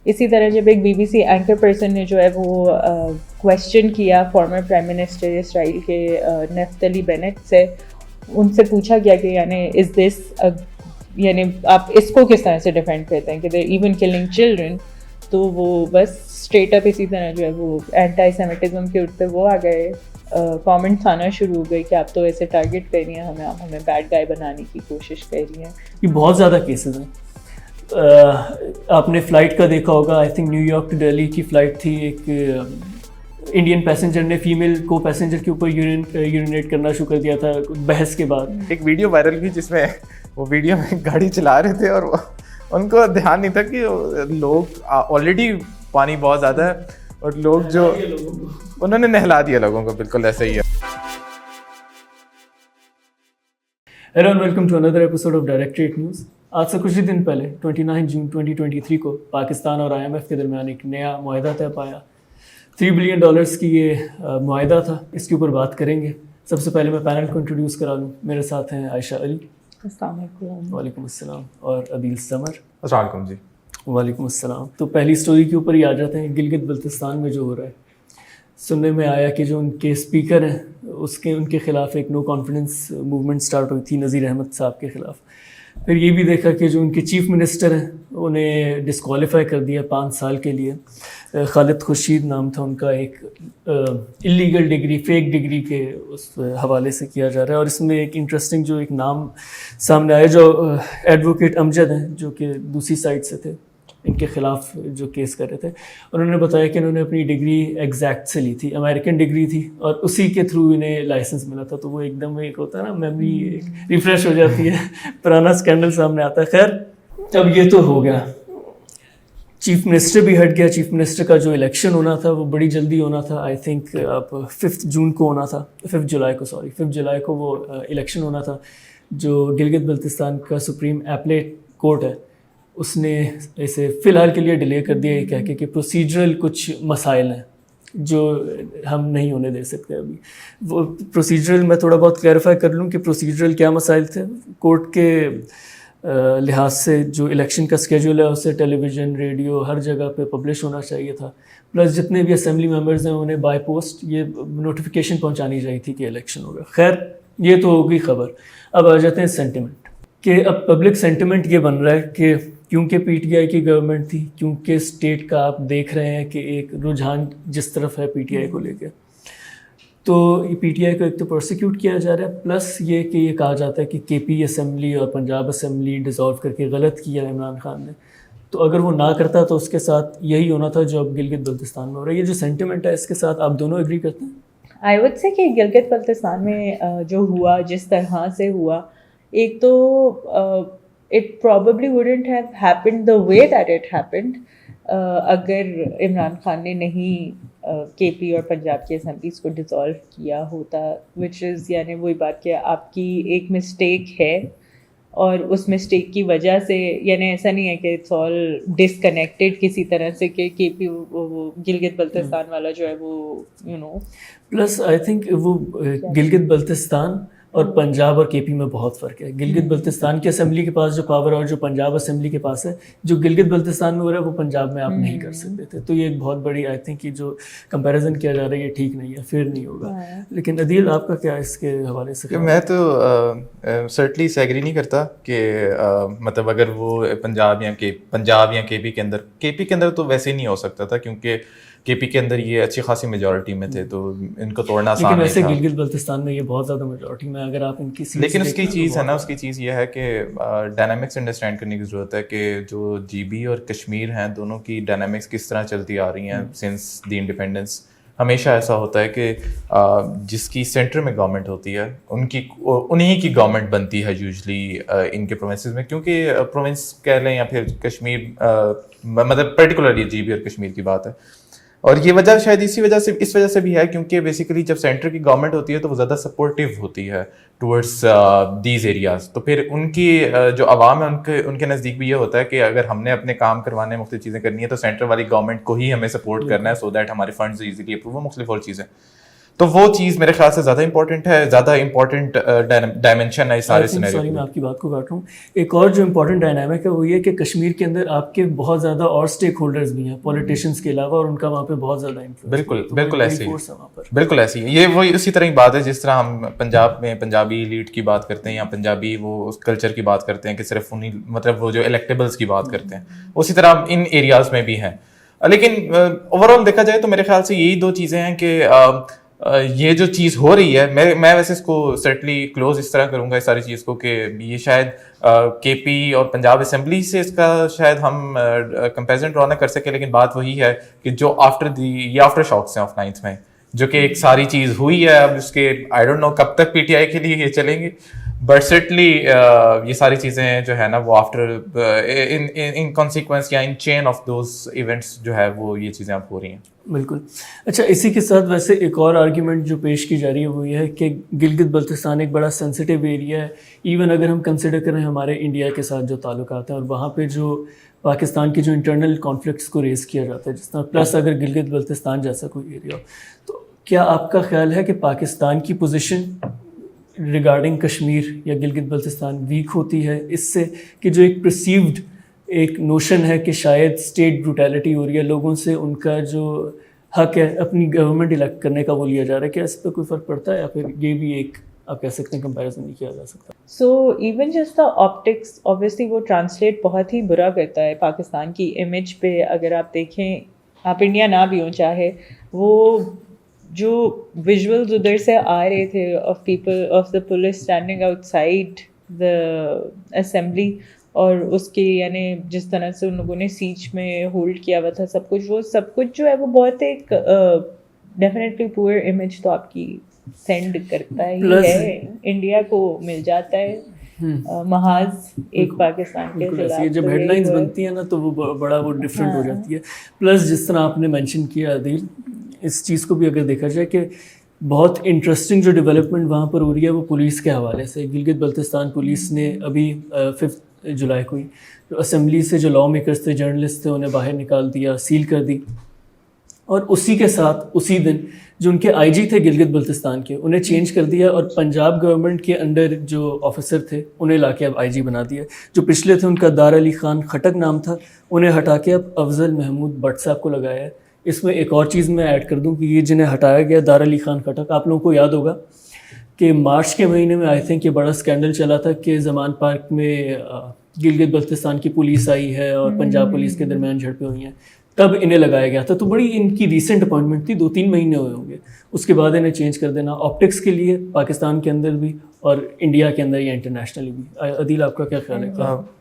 اسی طرح جب ایک BBC اینکر پرسن نے جو ہے وہ کویسچن کیا فارمر پرائم منسٹر اسرائیل کے نفتلی بینٹ سے، ان سے پوچھا گیا کہ یعنی از دس یعنی آپ اس کو کس طرح سے ڈیفینڈ کرتے ہیں کہ دے ایون کلنگ چلڈرن، تو وہ بس اسٹریٹ اپ اسی طرح جو ہے وہ اینٹائی سیمیٹزم کے اوپر وہ آ گئے، کامنٹس آنا شروع ہو گئی کہ آپ تو ایسے ٹارگیٹ کر رہی ہیں ہمیں بیڈ گائے بنانے کی کوشش کر رہی ہیں. یہ بہت زیادہ کیسز ہیں. آپ نے فلائٹ کا دیکھا ہوگا، I think New York to Delhi کی فلائٹ تھی، ایک انڈین پیسنجر نے فیمیل کو پیسنجر کے اوپر یورینیٹ کرنا شروع کر دیا تھا بحث کے بعد. ایک ویڈیو وائرل ہوئی جس میں وہ ویڈیو میں گاڑی چلا رہے تھے اور ان کو دھیان نہیں تھا کہ لوگ آلریڈی پانی بہت زیادہ ہے اور لوگ جو انہوں نے نہلا دیا لوگوں کو. بالکل ایسا ہی ہے. Hello and welcome to another episode of directorate news. آج سے کچھ ہی دن پہلے 29 جون 2023 کو پاکستان اور IMF کے درمیان ایک نیا معاہدہ طے پایا. $3 بلین کی یہ معاہدہ تھا، اس کے اوپر بات کریں گے. سب سے پہلے میں پینل کو انٹروڈیوس کرا لوں. میرے ساتھ ہیں عائشہ علی. السلام علیکم. وعلیکم السلام. اور عدیل سمر. السلام علیکم جی. وعلیکم السلام. تو پہلی سٹوری کے اوپر ہی آ جاتے ہیں. گلگت بلتستان میں جو ہو رہا ہے، سننے میں آیا کہ جو ان کے اسپیکر ہیں ان کے خلاف ایک نو کانفیڈنس موومنٹ سٹارٹ ہوئی تھی نذیر احمد صاحب کے خلاف. پھر یہ بھی دیکھا کہ جو ان کے چیف منسٹر ہیں انہیں ڈسکوالیفائی کر دیا 5 سال کے لیے. خالد خورشید نام تھا ان کا، ایک اللیگل ڈگری، فیک ڈگری کے اس حوالے سے کیا جا رہا ہے. اور اس میں ایک انٹرسٹنگ جو ایک نام سامنے آیا، جو ایڈوکیٹ امجد ہیں جو کہ دوسری سائڈ سے تھے، ان کے خلاف جو کیس کر رہے تھے. انہوں نے بتایا کہ انہوں نے اپنی ڈگری ایگزیکٹ سے لی تھی، امریکن ڈگری تھی، اور اسی کے تھرو انہیں لائسنس ملا تھا. تو وہ ایک دم ایک ہوتا ہے نا، میموری ریفریش ہو جاتی ہے، پرانا اسکینڈل سامنے آتا ہے. خیر اب یہ تو ہو گیا، چیف منسٹر بھی ہٹ گیا. چیف منسٹر کا جو الیکشن ہونا تھا وہ بڑی جلدی ہونا تھا. آئی تھنک اب 5 جون کو ہونا تھا، 5 جولائی کو وہ الیکشن ہونا تھا. جو گلگت بلتستان کا سپریم ایپلیٹ کورٹ ہے، اس نے اسے فی الحال کے لیے ڈیلے کر دیا، یہ کہہ کے کہ پروسیجرل کچھ مسائل ہیں جو ہم نہیں ہونے دے سکتے ابھی. وہ پروسیجرل میں تھوڑا بہت کلیریفائی کر لوں کہ پروسیجرل کیا مسائل تھے. کورٹ کے لحاظ سے جو الیکشن کا اسکیجول ہے اسے ٹیلی ویژن، ریڈیو، ہر جگہ پہ پبلش ہونا چاہیے تھا. پلس جتنے بھی اسمبلی ممبرز ہیں انہیں بائی پوسٹ یہ نوٹیفیکیشن پہنچانی چاہیے تھی کہ الیکشن ہوگا. خیر یہ تو ہوگی خبر. اب آ جاتے ہیں سینٹیمنٹ، کہ اب پبلک سینٹیمنٹ یہ بن رہا ہے کہ کیونکہ PTI کی گورنمنٹ تھی، کیونکہ اسٹیٹ کا آپ دیکھ رہے ہیں کہ ایک رجحان جس طرف ہے PTI کو لے کے، تو PTI کو ایک تو پرسیکیوٹ کیا جا رہا ہے. پلس یہ کہ یہ کہا جاتا ہے کہ KP اسمبلی اور پنجاب اسمبلی ڈیزالو کر کے غلط کیا عمران خان نے. تو اگر وہ نہ کرتا تو اس کے ساتھ یہی ہونا تھا جو اب گلگت بلتستان میں ہو رہا ہے. یہ جو سینٹیمنٹ ہے اس کے ساتھ آپ دونوں ایگری کرتے ہیں؟ آئی وڈ سے کہ گلگت بلتستان میں جو ہوا، جس طرح سے ہوا، ایک تو it probably wouldn't have happened the way that it happened اگر عمران خان نے نہیں KP اور پنجاب کی اسمبلیز کو ڈیزالو کیا ہوتا، which is یعنی وہی بات کہ آپ کی ایک مسٹیک ہے اور اس مسٹیک کی وجہ سے، یعنی ایسا نہیں ہے کہ اٹس آل ڈسکنیکٹڈ کسی طرح سے کہ KP وہ گلگت بلتستان والا جو ہے وہ پلس آئی تھنک وہ گلگت بلتستان اور پنجاب اور KP میں بہت فرق ہے. گلگت بلتستان کی اسمبلی کے پاس جو پاور اور جو پنجاب اسمبلی کے پاس ہے، جو گلگت بلتستان میں ہو رہا ہے وہ پنجاب میں آپ نہیں کر سکتے تھے. تو یہ ایک بہت بڑی آئی تھنک جو کمپیریزن کیا جا رہا ہے یہ ٹھیک نہیں ہے، پھر نہیں ہوگا. لیکن عدیل آپ کا کیا اس کے حوالے سے؟ میں تو سرٹنلی ایگری نہیں کرتا کہ مطلب اگر وہ پنجاب یا KP کے اندر تو ویسے ہی نہیں ہو سکتا تھا، کیونکہ KP کے اندر یہ اچھی خاصی میجورٹی میں تھے تو ان کو توڑنا آسان نہیں تھا. لیکن ویسے گلگت بلتستان میں یہ بہت زیادہ میجورٹی میں، اگر آپ ان کی لیکن اس کی چیز ہے نا، اس کی چیز یہ ہے کہ ڈائنامکس انڈرسٹینڈ کرنے کی ضرورت ہے کہ جو GB اور کشمیر ہیں دونوں کی ڈائنامکس کس طرح چلتی آ رہی ہیں سنس دی انڈیپینڈنس. ہمیشہ ایسا ہوتا ہے کہ جس کی سینٹر میں گورنمنٹ ہوتی ہے انہی کی گورنمنٹ بنتی ہے یوزلی ان کے پروونسز میں، کیونکہ پروونس کہہ لیں یا پھر کشمیر، مطلب پرٹیکولرلی GB اور کشمیر کی بات ہے. اور یہ وجہ شاید اس وجہ سے بھی ہے کیونکہ بیسیکلی جب سینٹر کی گورنمنٹ ہوتی ہے تو وہ زیادہ سپورٹیو ہوتی ہے ٹورڈس دیز ایریاز. تو پھر ان کی جو عوام ہے ان کے نزدیک بھی یہ ہوتا ہے کہ اگر ہم نے اپنے کام کروانے، مختلف چیزیں کرنی ہے تو سینٹر والی گورنمنٹ کو ہی ہمیں سپورٹ کرنا ہے، سو دیٹ ہمارے فنڈز ایزیلی اپروو ہو، مختلف اور چیزیں. تو وہ چیز میرے خیال سے زیادہ امپورٹنٹ ہے, زیادہ امپورٹنٹ ڈائمینشن ہے اس سارے سینیریو. سوری میں آپ کی بات کو کاٹ رہا ہوں. ایک اور جو امپورٹنٹ ڈائنامک ہے وہ یہ کہ کشمیر کے اندر آپ کے بہت زیادہ اور اسٹیک ہولڈرز بھی ہیں پولیٹیشینس کے علاوہ, اور ان کا وہاں پہ بہت زیادہ انفلوئنس. بالکل ایسی بالکل ایسی یہ وہی اسی طرح کی بات ہے جس طرح ہم پنجاب میں پنجابی لیڈ کی بات کرتے ہیں یا پنجابی وہ اس کلچر کی بات کرتے ہیں کہ صرف انہیں مطلب وہ جو الیکٹیبلس کی بات کرتے ہیں, اسی طرح ان ایریاز میں بھی ہیں. لیکن اوور آل دیکھا جائے تو میرے خیال سے یہی دو چیزیں ہیں کہ یہ جو چیز ہو رہی ہے, میں ویسے اس کو سرٹنلی کلوز اس طرح کروں گا اس ساری چیز کو کہ یہ شاید کے پی اور پنجاب اسمبلی سے اس کا شاید ہم کمپیریزن ڈرا نہ کر سکے, لیکن بات وہی ہے کہ جو آفٹر شاکس ہیں آف 9th میں جو کہ ایک ساری چیز ہوئی ہے, اب اس کے آئی ڈونٹ نو کب تک پی ٹی آئی کے لیے یہ چلیں گے, بٹ سرٹنلی یہ ساری چیزیں جو ہے نا وہ آفٹر ان کانسیکوینس یا ان چین آف دوز ایونٹس جو ہے وہ یہ چیزیں اب ہو رہی ہیں. بالکل. اچھا, اسی کے ساتھ ویسے ایک اور آرگیومنٹ جو پیش کی جا رہی ہے وہ یہ ہے کہ گلگت بلتستان ایک بڑا سینسٹیو ایریا ہے, ایون اگر ہم کنسیڈر کریں ہمارے انڈیا کے ساتھ جو تعلقات ہیں, اور وہاں پہ جو پاکستان کے جو انٹرنل کانفلکٹس کو ریز کیا جاتا ہے جس طرح, پلس اگر گلگت بلتستان جیسا کوئی ایریا ہو, تو کیا آپ کا خیال ہے کہ پاکستان کی پوزیشن ریگارڈنگ کشمیر یا گلگت بلتستان ویک ہوتی ہے اس سے کہ جو ایک پرسیوڈ ایک نوشن ہے کہ شاید اسٹیٹ بروٹیلٹی ہو رہی ہے, لوگوں سے ان کا جو حق ہے اپنی گورنمنٹ الیکٹ کرنے کا وہ لیا جا رہا ہے, کیا اس پہ کوئی فرق پڑتا ہے یا پھر یہ بھی ایک آپ کہہ سکتے ہیں کمپیریزن نہیں کیا جا سکتا؟ So even just the optics obviously وہ ٹرانسلیٹ بہت ہی برا کرتا ہے پاکستان کی امیج پہ. اگر آپ دیکھیں, آپ انڈیا نہ بھی ہوں چاہے, وہ جو ویژولز ادھر سے آ رہے تھے of people of the police standing out side the assembly, اور اس کے یعنی جس طرح سے ان لوگوں نے سیچ میں ہولڈ کیا ہوا تھا سب کچھ, وہ سب کچھ جو ہے وہ بہت ایک ڈیفینیٹلی پور امیج تو آپ کی سینڈ کرتا ہی ہے, انڈیا کو مل جاتا ہے محاذ ایک پاکستان کے خلاف. یہ جب ہیڈ لائنز بنتی ہیں نا تو وہ بڑا وہ ڈفرینٹ ہو جاتی ہے. پلس جس طرح آپ نے مینشن کیا عادل, اس چیز کو بھی اگر دیکھا جائے کہ بہت انٹرسٹنگ جو ڈیولپمنٹ وہاں پر ہو رہی ہے وہ پولیس کے حوالے سے. گلگت بلتستان پولیس نے ابھی 5 جولائی کو ہی جو اسمبلی سے جو لا میکرز تھے, جرنلسٹ تھے, انہیں باہر نکال دیا, سیل کر دی, اور اسی کے ساتھ اسی دن جو ان کے آئی جی تھے گلگت بلتستان کے انہیں چینج کر دیا, اور پنجاب گورنمنٹ کے انڈر جو آفیسر تھے انہیں لا کے اب آئی جی بنا دیا. جو پچھلے تھے ان کا دار علی خان خٹک نام تھا, انہیں ہٹا کے اب افضل محمود بٹ صاحب کو لگایا ہے. اس میں ایک اور چیز میں ایڈ کر دوں کہ یہ جنہیں ہٹایا گیا دار علی خان خٹک, آپ لوگوں کو یاد ہوگا کہ مارچ کے مہینے میں آئی تھنک یہ بڑا اسکینڈل چلا تھا کہ زمان پارک میں گلگت بلتستان کی پولیس آئی ہے اور پنجاب پولیس کے درمیان جھڑپیں ہوئی ہیں, تب انہیں لگایا گیا تھا. تو بڑی ان کی ریسنٹ اپوائنٹمنٹ تھی, 2-3 مہینے ہوئے ہوں گے, اس کے بعد انہیں چینج کر دینا آپٹکس کے لیے پاکستان کے اندر بھی اور انڈیا کے اندر یا انٹرنیشنلی بھی. عدیل آپ کا کیا خیال ہے؟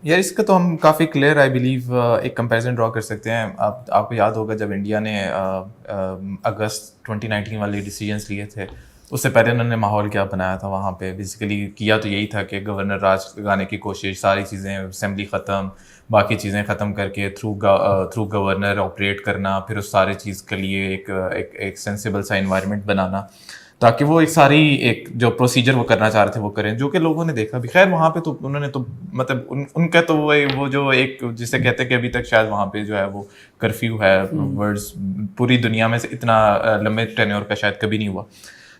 یار اس کا تو ہم کافی کلیئر آئی بلیو ایک کمپیریزن ڈرا کر سکتے ہیں. آپ کو یاد ہوگا جب انڈیا نے اگست 2019 والے ڈیسیجنس لیے تھے, اس سے پہلے انہوں نے ماحول کیا بنایا تھا وہاں پہ. بیسیکلی کیا تو یہی تھا کہ گورنر راج لگانے کی کوشش, ساری چیزیں اسمبلی ختم, باقی چیزیں ختم کر کے تھرو گورنر آپریٹ کرنا, پھر اس سارے چیز کے لیے ایک سینسیبل سا انوائرمنٹ بنانا تاکہ وہ ایک ساری ایک جو پروسیجر وہ کرنا چاہ رہے تھے وہ کریں, جو کہ لوگوں نے دیکھا بھی. خیر وہاں پہ تو انہوں نے تو مطلب ان کا تو وہ جو ایک جسے کہتے ہیں کہ ابھی تک شاید وہاں پہ جو ہے وہ کرفیو ہے, ورڈز پوری دنیا میں سے اتنا لمبے ٹینیور کا شاید کبھی نہیں ہوا.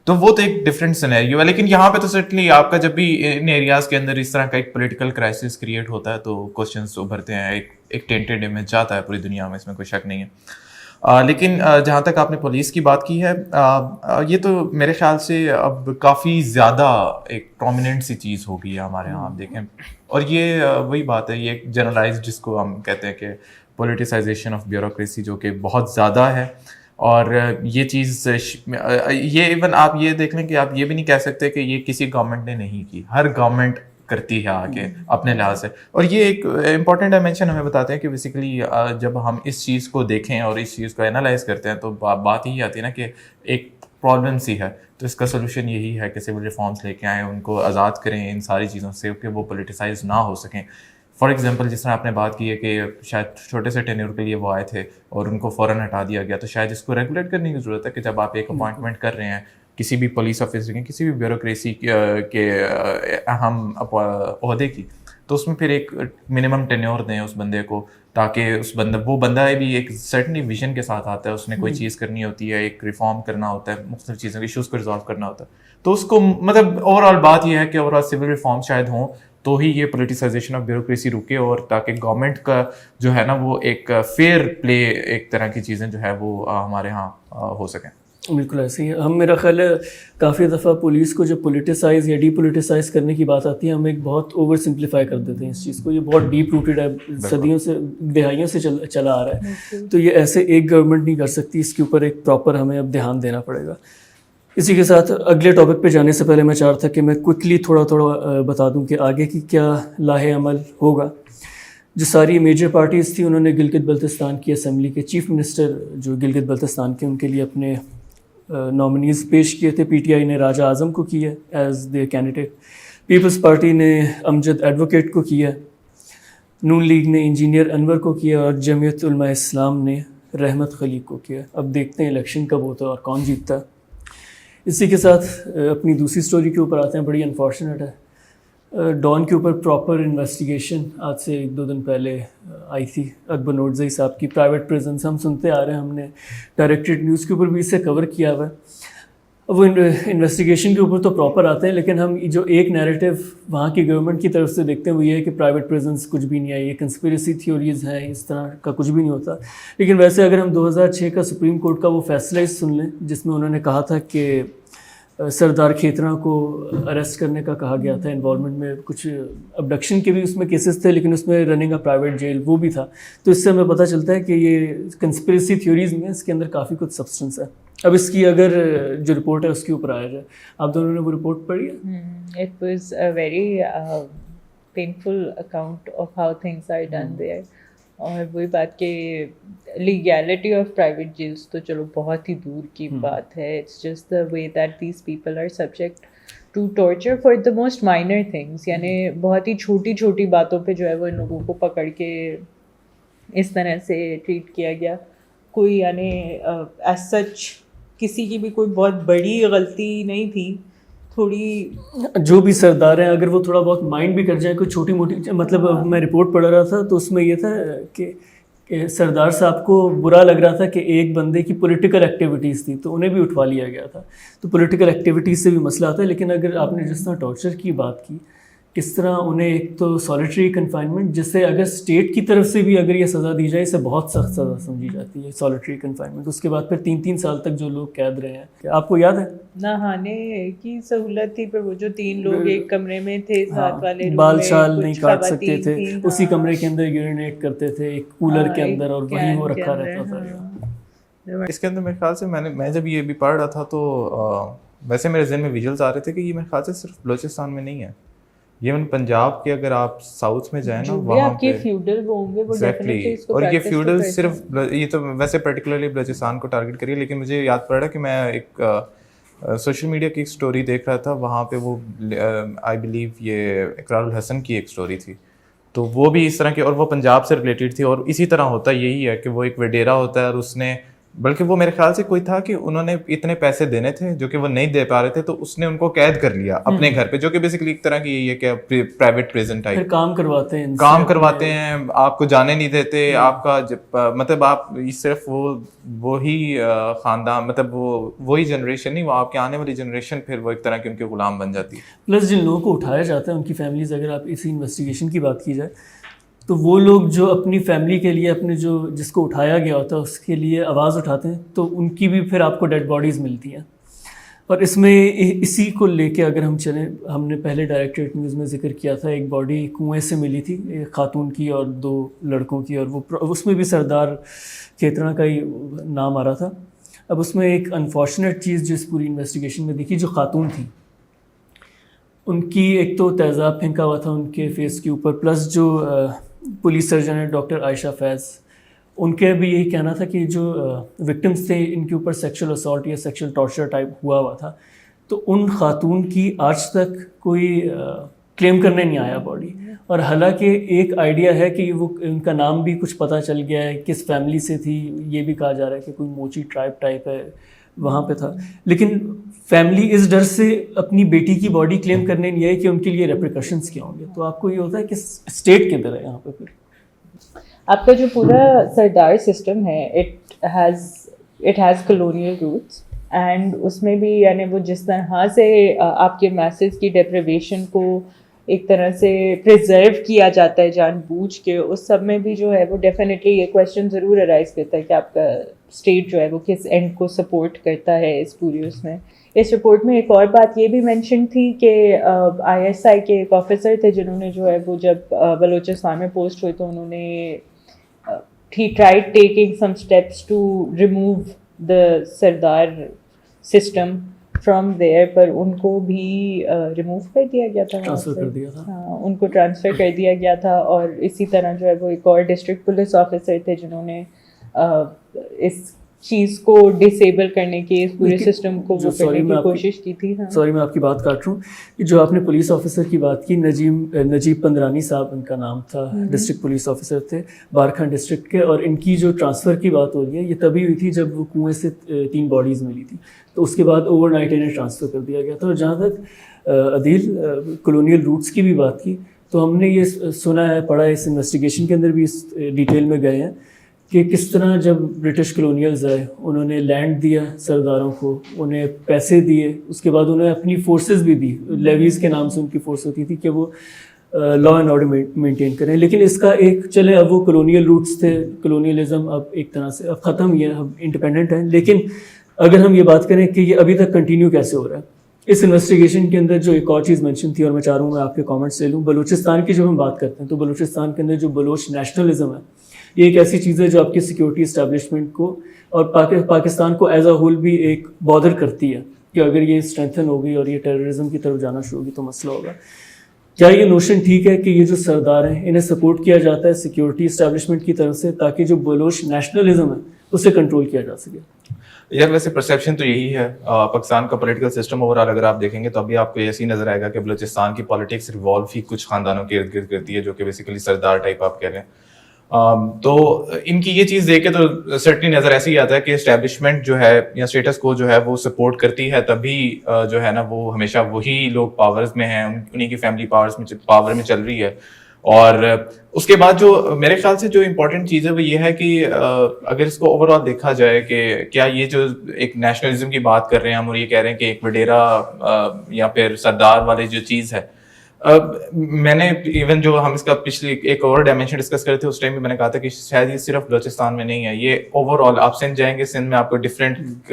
تو وہ تو ایک ڈفرینٹ سینیریو ہے. لیکن یہاں پہ تو سرٹنلی آپ کا جب بھی ان ایریاز کے اندر اس طرح کا ایک پولیٹیکل کرائسس کریٹ ہوتا ہے تو کوشچنس ابھرتے ہیں, ایک ٹینٹڈ امیج جاتا ہے پوری دنیا میں, اس میں کوئی شک نہیں ہے. لیکن جہاں تک آپ نے پولیس کی بات کی ہے, یہ تو میرے خیال سے اب کافی زیادہ ایک پرومیننٹ سی چیز ہو گئی ہے ہمارے یہاں, آپ دیکھیں. اور یہ وہی بات ہے, یہ ایک جنرلائز جس کو ہم کہتے ہیں کہ پولیٹیسائزیشن آف بیوروکریسی, جو کہ بہت زیادہ ہے. اور یہ چیز یہ ایون آپ یہ دیکھ لیں کہ آپ یہ بھی نہیں کہہ سکتے کہ یہ کسی گورنمنٹ نے نہیں کی, ہر گورنمنٹ کرتی ہے آگے اپنے لحاظ سے. اور یہ ایک امپورٹنٹ ڈائمینشن ہمیں بتاتے ہیں کہ بیسیکلی جب ہم اس چیز کو دیکھیں اور اس چیز کو انالائز کرتے ہیں تو بات یہی آتی ہے نا کہ ایک پرابلم سی ہے, تو اس کا سولوشن یہی ہے کہ سول ریفارمس لے کے آئیں, ان کو آزاد کریں ان ساری چیزوں سے کہ وہ پولیٹیسائز نہ ہو سکیں. فار ایگزامپل جس طرح آپ نے بات کی ہے کہ شاید چھوٹے سے ٹینیور کے لیے وہ آئے تھے اور ان کو فوراً ہٹا دیا گیا, تو شاید اس کو ریگولیٹ کرنے کی ضرورت ہے کہ جب آپ ایک اپوائنٹمنٹ کر رہے ہیں کسی بھی پولیس آفیسر کی, کسی بھی بیوروکریسی کے اہم عہدے کی, تو اس میں پھر ایک منیمم ٹینیور دیں اس بندے کو, تاکہ وہ بندہ بھی ایک سرٹنلی ویژن کے ساتھ آتا ہے, اس نے کوئی چیز کرنی ہوتی ہے, ایک ریفارم کرنا ہوتا ہے, مختلف چیزوں کے ایشوز کو ریزالو کرنا ہوتا ہے. تو اس کو مطلب اوور آل بات یہ ہے کہ اوور آل سول ریفارم شاید ہوں تو ہی یہ پولیٹیسائزیشن آف بیوروکریسی رکے, اور تاکہ گورنمنٹ کا جو ہے نا وہ ایک فیئر پلے ایک طرح کی چیزیں جو ہے وہ ہمارے ہاں ہو سکیں. بالکل ایسے ہی ہم, میرا خیال ہے کافی دفعہ پولیس کو جب پولیٹیسائز یا ڈی پولیٹیسائز کرنے کی بات آتی ہے, ہم ایک بہت اوور سمپلیفائی کر دیتے ہیں اس چیز کو. یہ بہت ڈیپ روٹیڈ ہے, صدیوں سے دہائیوں سے چلا آ رہا ہے. تو یہ ایسے ایک گورنمنٹ نہیں کر سکتی, اس کے اوپر ایک پراپر ہمیں اب دھیان دینا پڑے گا. اسی کے ساتھ اگلے ٹاپک پہ جانے سے پہلے میں چاہ رہا تھا کہ میں کوئکلی تھوڑا بتا دوں کہ آگے کی کیا لاہ عمل ہوگا. جو ساری میجر پارٹیز تھیں انہوں نے گلگت بلتستان کی اسمبلی کے چیف منسٹر جو گلگت بلتستان کے, ان کے لیے اپنے نامنیز پیش کیے تھے. پی ٹی آئی نے راجہ اعظم کو کیا as their candidate, Peoples Party نے امجد ایڈوکیٹ کو کیا, نون لیگ نے انجینئر انور کو کیا, اور جمعیت علماء اسلام نے رحمت خلیق کو کیا. اب دیکھتے ہیں الیکشن کب ہوتا ہے اور کون جیتتا ہے. اسی کے ساتھ اپنی دوسری سٹوری کے اوپر آتے ہیں. بڑی انفارچونیٹ ہے, ڈان کے اوپر پراپر انویسٹیگیشن آج سے 1-2 دن پہلے آئی تھی اکبر نورزئی صاحب کی پرائیویٹ پریزنس. ہم سنتے آ رہے ہیں, ہم نے ڈائریکٹڈ نیوز کے اوپر بھی اسے کور کیا ہوا ہے. وہ انویسٹیگیشن کے اوپر تو پراپر آتے ہیں, لیکن ہم جو ایک نیریٹو وہاں کی گورنمنٹ کی طرف سے دیکھتے ہیں وہ یہ ہے کہ پرائیویٹ پریزنس کچھ بھی نہیں ہے, یہ کنسپیریسی تھیوریز ہیں, اس طرح کا کچھ بھی نہیں ہوتا. لیکن ویسے اگر ہم 2006 کا سپریم کورٹ کا وہ فیصلہ سن لیں جس میں انہوں نے کہا تھا کہ سردار کھیترا کو اریسٹ کرنے کا کہا گیا تھا, انوالومنٹ میں کچھ ابڈکشن کے بھی اس میں کیسز تھے, لیکن اس میں رننگ اے پرائیویٹ جیل وہ بھی تھا. تو اس سے ہمیں پتہ چلتا ہے کہ یہ کنسپریسی تھیوریز میں اس کے اندر کافی کچھ سبسٹنس ہے. اب اس کی اگر جو رپورٹ ہے اس کے اوپر آیا جائے, آپ دونوں نے وہ رپورٹ پڑھی ہے؟ It was a very painful account of how things are done there. اور وہی بات کہ لیگیلٹی آف پرائیویٹ جیلس تو چلو بہت ہی دور کی بات ہے. It's just the way that these people are subject to torture for the most minor things. یعنی بہت ہی چھوٹی چھوٹی باتوں پہ جو ہے وہ ان لوگوں کو پکڑ کے اس طرح سے ٹریٹ کیا گیا. کوئی یعنی ایز سچ کسی کی بھی کوئی بہت بڑی غلطی نہیں تھی. تھوڑی جو بھی سردار ہیں اگر وہ تھوڑا بہت مائنڈ بھی کر جائیں کوئی چھوٹی موٹی, مطلب میں رپورٹ پڑھ رہا تھا تو اس میں یہ تھا کہ سردار صاحب کو برا لگ رہا تھا کہ ایک بندے کی پولیٹیکل ایکٹیویٹیز تھی تو انہیں بھی اٹھوا لیا گیا تھا. تو پولیٹیکل ایکٹیویٹیز سے بھی مسئلہ آتا ہے. لیکن اگر آپ نے جس طرح ٹارچر کی بات کی, کس طرح انہیں ایک تو سالیٹری کنفائنمنٹ, جس سے اگر اسٹیٹ کی طرف سے بھی اگر یہ سزا دی جائے اسے بہت سخت سزا سمجھی جاتی ہے سالیٹری کنفائنمنٹ. اس کے بعد پھر 3 سال تک جو لوگ قید رہے ہیں, آپ کو یاد ہے نہانے کی سہولت تھی, پر وہ جو 3 لوگ ایک کمرے میں تھے, ساتھ والے بال شال نہیں کاٹ سکتے تھے, اسی کمرے کے اندر یورینیٹ کرتے تھے ایک کولر کے اندر, اور وہیں وہ رکھا رہتا تھا. اس کے اندر میرے خیال سے میں جب یہ بھی پڑھ رہا تھا تو ویسے میرے ذہن میں ویژولز آ رہے تھے کہ یہ میرے خیال سے صرف بلوچستان میں نہیں ہے, یہ پنجاب کے اگر آپ ساؤتھ میں جائیں نا وہاں پہ فیوڈل وہ ہوں گے وہ ڈیفینیٹلی. اور یہ فیوڈل صرف یہ تو ویسے پرٹیکولرلی بلوچستان کو ٹارگٹ کریے, لیکن مجھے یاد پڑ رہا ہے کہ میں ایک سوشل میڈیا کی ایک اسٹوری دیکھ رہا تھا, وہاں پہ وہ آئی بلیو یہ اقرار الحسن کی ایک اسٹوری تھی, تو وہ بھی اس طرح کی, اور وہ پنجاب سے ریلیٹڈ تھی. اور اسی طرح ہوتا یہی ہے کہ وہ ایک وڈیرا ہوتا ہے, اور اس نے بلکہ وہ میرے خیال سے کوئی تھا کہ انہوں نے اتنے پیسے دینے تھے جو کہ وہ نہیں دے پا رہے تھے, تو اس نے ان کو قید کر لیا اپنے گھر پہ, جو کہ بیسیکلی ایک طرح کی یہی ہے کہ پرائیویٹ پریزن ٹائپ کام کرواتے ہیں, آپ کو جانے نہیں دیتے, آپ کا مطلب آپ صرف وہی خاندان, مطلب وہی جنریشن نہیں, وہ آپ کے آنے والی جنریشن پھر وہ ایک طرح کی ان کے غلام بن جاتی ہے. پلس جن لوگوں کو اٹھایا جاتا ہے ان کی فیملیز, اگر آپ اسی انویسٹیگیشن کی بات کی جائے تو وہ لوگ جو اپنی فیملی کے لیے اپنے جو جس کو اٹھایا گیا ہوتا ہے اس کے لیے آواز اٹھاتے ہیں, تو ان کی بھی پھر آپ کو ڈیڈ باڈیز ملتی ہیں. اور اس میں اسی کو لے کے اگر ہم چلیں, ہم نے پہلے ڈائریکٹریٹ نیوز میں ذکر کیا تھا ایک باڈی کنویں سے ملی تھی, ایک خاتون کی اور 2 لڑکوں کی, اور وہ اس میں بھی سردار کھیترا کا ہی نام آ رہا تھا. اب اس میں ایک انفارچونیٹ چیز جو اس پوری انویسٹیگیشن میں دیکھی, جو خاتون تھی ان کی ایک تو تیزاب پھینکا ہوا تھا ان کے فیس کے اوپر, پلس جو پولیس سرجن ہے ڈاکٹر عائشہ فیض, ان کے بھی یہی کہنا تھا کہ جو وکٹمس تھے ان کے اوپر سیکشل اسالٹ یا سیکشل ٹارچر ٹائپ ہوا تھا. تو ان خاتون کی آج تک کوئی کلیم کرنے نہیں آیا باڈی, اور حالانکہ ایک آئیڈیا ہے کہ وہ ان کا نام بھی کچھ پتہ چل گیا ہے, کس فیملی سے تھی, یہ بھی کہا جا رہا ہے کہ کوئی موچی ٹرائب ٹائپ ہے, وہاں پہ تھا. لیکن فیملی اس ڈر سے اپنی بیٹی کی باڈی کلیم کرنے نہیں آئی کہ ان کے لیے ریپریکاشنس کیا ہوں گے. تو آپ کو یہ ہوتا ہے کہ اسٹیٹ کے اندر ہے یہاں پہ پھر آپ کا جو پورا سردار سسٹم ہے it has colonial roots, and اس میں بھی یعنی وہ جس طرح سے آپ کے میسز کی ڈیپریویشن کو ایک طرح سے پریزرو کیا جاتا ہے جان بوجھ کے، اس سب میں بھی جو ہے وہ ڈیفینیٹلی یہ کویشچن ضرور ارائز کرتا ہے کہ آپ کا اسٹیٹ جو ہے وہ کس اینڈ کو سپورٹ کرتا ہے اس پوری اس میں. اس رپورٹ میں ایک اور بات یہ بھی مینشن تھی کہ آئی ایس آئی کے ایک آفیسر تھے جنہوں نے جو ہے وہ جب بلوچستان میں پوسٹ ہوئے تو انہوں نے he tried taking some steps to remove the Sardar system from there، پر ان کو بھی ریموو کر دیا گیا تھا، ٹرانسفر کر دیا تھا. ہاں ان کو ٹرانسفر کر دیا گیا تھا. اور اسی طرح جو ہے وہ ایک اور ڈسٹرکٹ پولیس آفیسر تھے جنہوں نے اس چیز کو ڈسیبل کرنے کی، اس پورے سسٹم کو وہ کرنے کی کوشش کی تھی. سوری میں آپ کی بات کاٹ رہا ہوں. جو آپ نے پولیس آفیسر کی بات کی، نجیب پندرانی صاحب ان کا نام تھا، ڈسٹرکٹ پولیس آفیسر تھے بارکھان ڈسٹرکٹ کے. اور ان کی جو ٹرانسفر کی بات ہو رہی ہے یہ تبھی ہوئی تھی جب وہ کنویں سے 3 باڈیز ملی تھی، تو اس کے بعد اوور نائٹ انہیں ٹرانسفر کر دیا گیا تھا. اور جہاں تک عدیل کلونیل روٹس کی بھی بات کی، تو ہم نے یہ سنا ہے، پڑھا ہے، اس انویسٹیگیشن کے اندر بھی اس ڈیٹیل میں گئے ہیں کہ کس طرح جب برٹش کلونیلز آئے انہوں نے لینڈ دیا سرداروں کو، انہیں پیسے دیے، اس کے بعد انہیں اپنی فورسز بھی دی. لیویز کے نام سے ان کی فورس ہوتی تھی کہ وہ لا اینڈ آرڈر مینٹین کریں. لیکن اس کا ایک چلے اب وہ کلونیل روٹس تھے، کلونیلزم اب ایک طرح سے اب ختم ہی ہے، اب انڈیپینڈنٹ ہیں. لیکن اگر ہم یہ بات کریں کہ یہ ابھی تک کنٹینیو کیسے ہو رہا ہے، اس انویسٹیگیشن کے اندر جو ایک اور چیز مینشن تھی، اور میں چاہ رہا ہوں میں آپ کے کامنٹس لے لوں. بلوچستان کی جب ہم بات کرتے ہیں تو بلوچستان کے اندر جو بلوچ نیشنلزم ہے یہ ایک ایسی چیز ہے جو آپ کی سیکورٹی اسٹیبلشمنٹ کو اور پاکستان کو ایز اے ہول بھی ایک بادر کرتی ہے کہ اگر یہ اسٹرینتھن ہوگی اور یہ ٹیررزم کی طرف جانا شروع ہوگی تو مسئلہ ہوگا. کیا یہ نوشن ٹھیک ہے کہ یہ جو سردار ہیں انہیں سپورٹ کیا جاتا ہے سیکورٹی اسٹیبلشمنٹ کی طرف سے تاکہ جو بلوچ نیشنلزم ہے اسے کنٹرول کیا جا سکے؟ یار ویسے پرسیپشن تو یہی ہے. پاکستان کا پولیٹیکل سسٹم اوور آل اگر آپ دیکھیں گے تو ابھی آپ کو ایسی نظر آئے گا کہ بلوچستان کی پالیٹکس ریوالو ہی کچھ خاندانوں کے ارد گرد کرتی ہے جو کہ بیسیکلی سردار ٹائپ آپ کہہ رہے ہیں. تو ان کی یہ چیز دیکھ کے تو سرٹنلی نظر ایسے ہی آتا ہے کہ اسٹیبلشمنٹ جو ہے یا اسٹیٹس کو جو ہے وہ سپورٹ کرتی ہے، تبھی جو ہے نا وہ ہمیشہ وہی لوگ پاورز میں ہیں، انہیں کی فیملی پاور میں چل رہی ہے. اور اس کے بعد جو میرے خیال سے جو امپورٹنٹ چیز ہے وہ یہ ہے کہ اگر اس کو اوور آل دیکھا جائے کہ کیا یہ جو ایک نیشنلزم کی بات کر رہے ہیں ہم اور یہ کہہ رہے ہیں کہ ایک وڈیرا یا پھر سردار والی جو چیز ہے، میں نے ایون جو ہم اس کا پچھلی ایک اور ڈائمینشن ڈسکس کرے تھے اس ٹائم بھی میں نے کہا تھا کہ شاید یہ صرف بلوچستان میں نہیں ہے، یہ اوور آل آپ سندھ جائیں گے، سندھ میں آپ کو ڈفرینٹ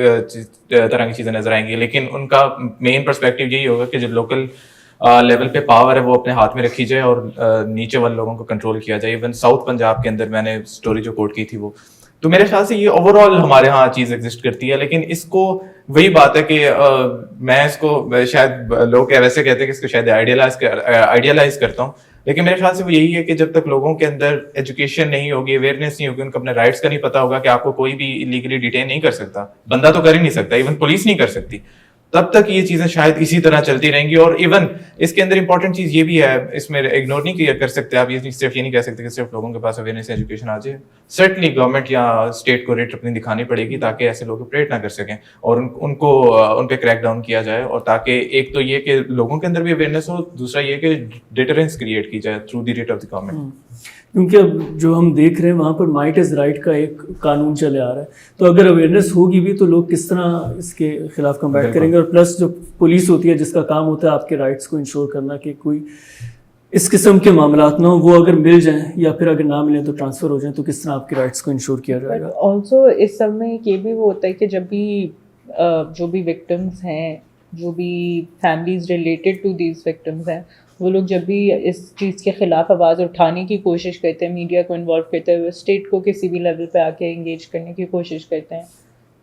طرح کی چیزیں نظر آئیں گی. لیکن ان کا مین پرسپیکٹو یہی ہوگا کہ جو لوکل لیول پہ پاور ہے وہ اپنے ہاتھ میں رکھی جائے اور نیچے والے لوگوں کو کنٹرول کیا جائے. ایون ساؤتھ پنجاب کے اندر میں نے اسٹوری جو کوٹ کی تھی وہ، تو میرے خیال سے یہ اوور آل ہمارے ہاں چیز ایگزسٹ کرتی ہے. لیکن اس کو وہی بات ہے کہ میں اس کو شاید لوگ ویسے کہتے ہیں کہ اس کو شاید آئیڈیالائز کرتا ہوں، لیکن میرے خیال سے وہ یہی ہے کہ جب تک لوگوں کے اندر ایجوکیشن نہیں ہوگی، اویئرنیس نہیں ہوگی، ان کو اپنے رائٹس کا نہیں پتا ہوگا کہ آپ کو کوئی بھی لیگلی ڈیٹین نہیں کر سکتا، بندہ تو کر ہی نہیں سکتا، ایون پولیس نہیں کر سکتی، تب تک یہ چیزیں شاید اسی طرح چلتی رہیں گی. اور ایون اس کے اندر امپورٹنٹ چیز یہ بھی ہے، اس میں اگنور نہیں کر سکتے آپ، یہ صرف یہ نہیں کہہ سکتے کہ صرف لوگوں کے پاس اویئرنیس ایجوکیشن آ جائے. سرٹنلی گورنمنٹ یا اسٹیٹ کو ریٹ اپنی دکھانی پڑے گی تاکہ ایسے لوگ آپریٹ نہ کر سکیں اور ان کو ان پہ کریک ڈاؤن کیا جائے. اور تاکہ ایک تو یہ کہ لوگوں کے اندر بھی اویئرنیس ہو، دوسرا یہ کہ ڈیٹرنس کریٹ کی جائے through the rate of the government. کیونکہ اب جو ہم دیکھ رہے ہیں وہاں پر مائٹ از رائٹ کا ایک قانون چلے آ رہا ہے، تو اگر اویئرنیس ہوگی بھی تو لوگ کس طرح اس کے خلاف کمبیٹ کریں گے. اور پلس جو پولیس ہوتی ہے جس کا کام ہوتا ہے آپ کے رائٹس کو انشور کرنا کہ کوئی اس قسم کے معاملات نہ ہوں، وہ اگر مل جائیں یا پھر اگر نہ ملیں تو ٹرانسفر ہو جائیں، تو کس طرح آپ کے رائٹس کو انشور کیا جائے گا. آلسو اس سب میں یہ بھی وہ ہوتا ہے کہ جب بھی جو بھی وکٹمس ہیں، جو بھی families related to these victims ہیں، وہ لوگ جب بھی اس چیز کے خلاف آواز اٹھانے کی کوشش کرتے ہیں، میڈیا کو انوالو کرتے ہوئے، اسٹیٹ کو کسی بھی لیول پہ آ کے انگیج کرنے کی کوشش کرتے ہیں،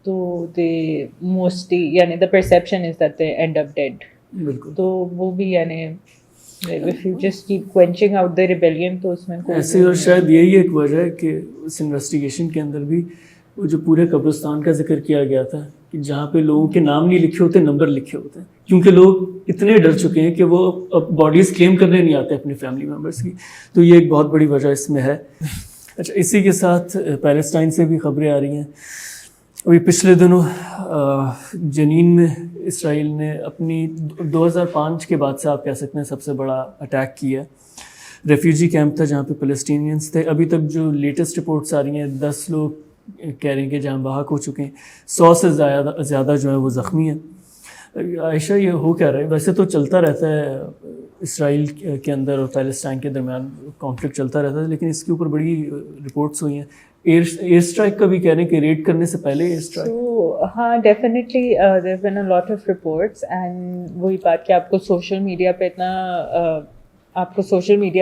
تو دے موسٹلی یعنی the perception is that they end up dead. بالکل. تو وہ بھی یعنی if you just keep quenching out the rebellion تو اس میں ایسے. اور شاید یہی ایک وجہ ہے کہ اس انویسٹیگیشن کے اندر بھی وہ جو پورے قبرستان کا ذکر کیا گیا تھا کہ جہاں پہ لوگوں کے نام نہیں لکھے ہوتے، نمبر لکھے ہوتے ہیں، کیونکہ لوگ اتنے ڈر چکے ہیں کہ وہ اب باڈیز کلیم کرنے نہیں آتے اپنے فیملی ممبرس کی. تو یہ ایک بہت بڑی وجہ اس میں ہے. اچھا، اسی کے ساتھ پیلسٹائن سے بھی خبریں آ رہی ہیں. ابھی پچھلے دنوں جنین میں اسرائیل نے اپنی 2005 کے بعد سے آپ کہہ سکتے ہیں سب سے بڑا اٹیک کیا ہے. ریفیوجی کیمپ تھا جہاں پہ فلسطینینس تھے. ابھی تک جو لیٹسٹ رپورٹس آ رہی ہیں 10 لوگ کہہ رہے ہیں کہ جہاں بحق ہو چکے ہیں, 100 سے زیادہ جو ہے وہ زخمی ہیں. عائشہ یہ ہو کیا رہا ہے؟ ویسے تو چلتا رہتا ہے اسرائیل کے اندر اور پیلسٹائن کے درمیان کانفلکٹ چلتا رہتا ہے, لیکن اس کے اوپر بڑی رپورٹس ہوئی ہیں. ایئر اسٹرائک کا بھی کہہ رہے ہیں کہ ریڈ کرنے سے پہلے ایئر اسٹرائک. ہاں definitely there been a lot of reports, and وہی بات کہ آپ کو سوشل میڈیا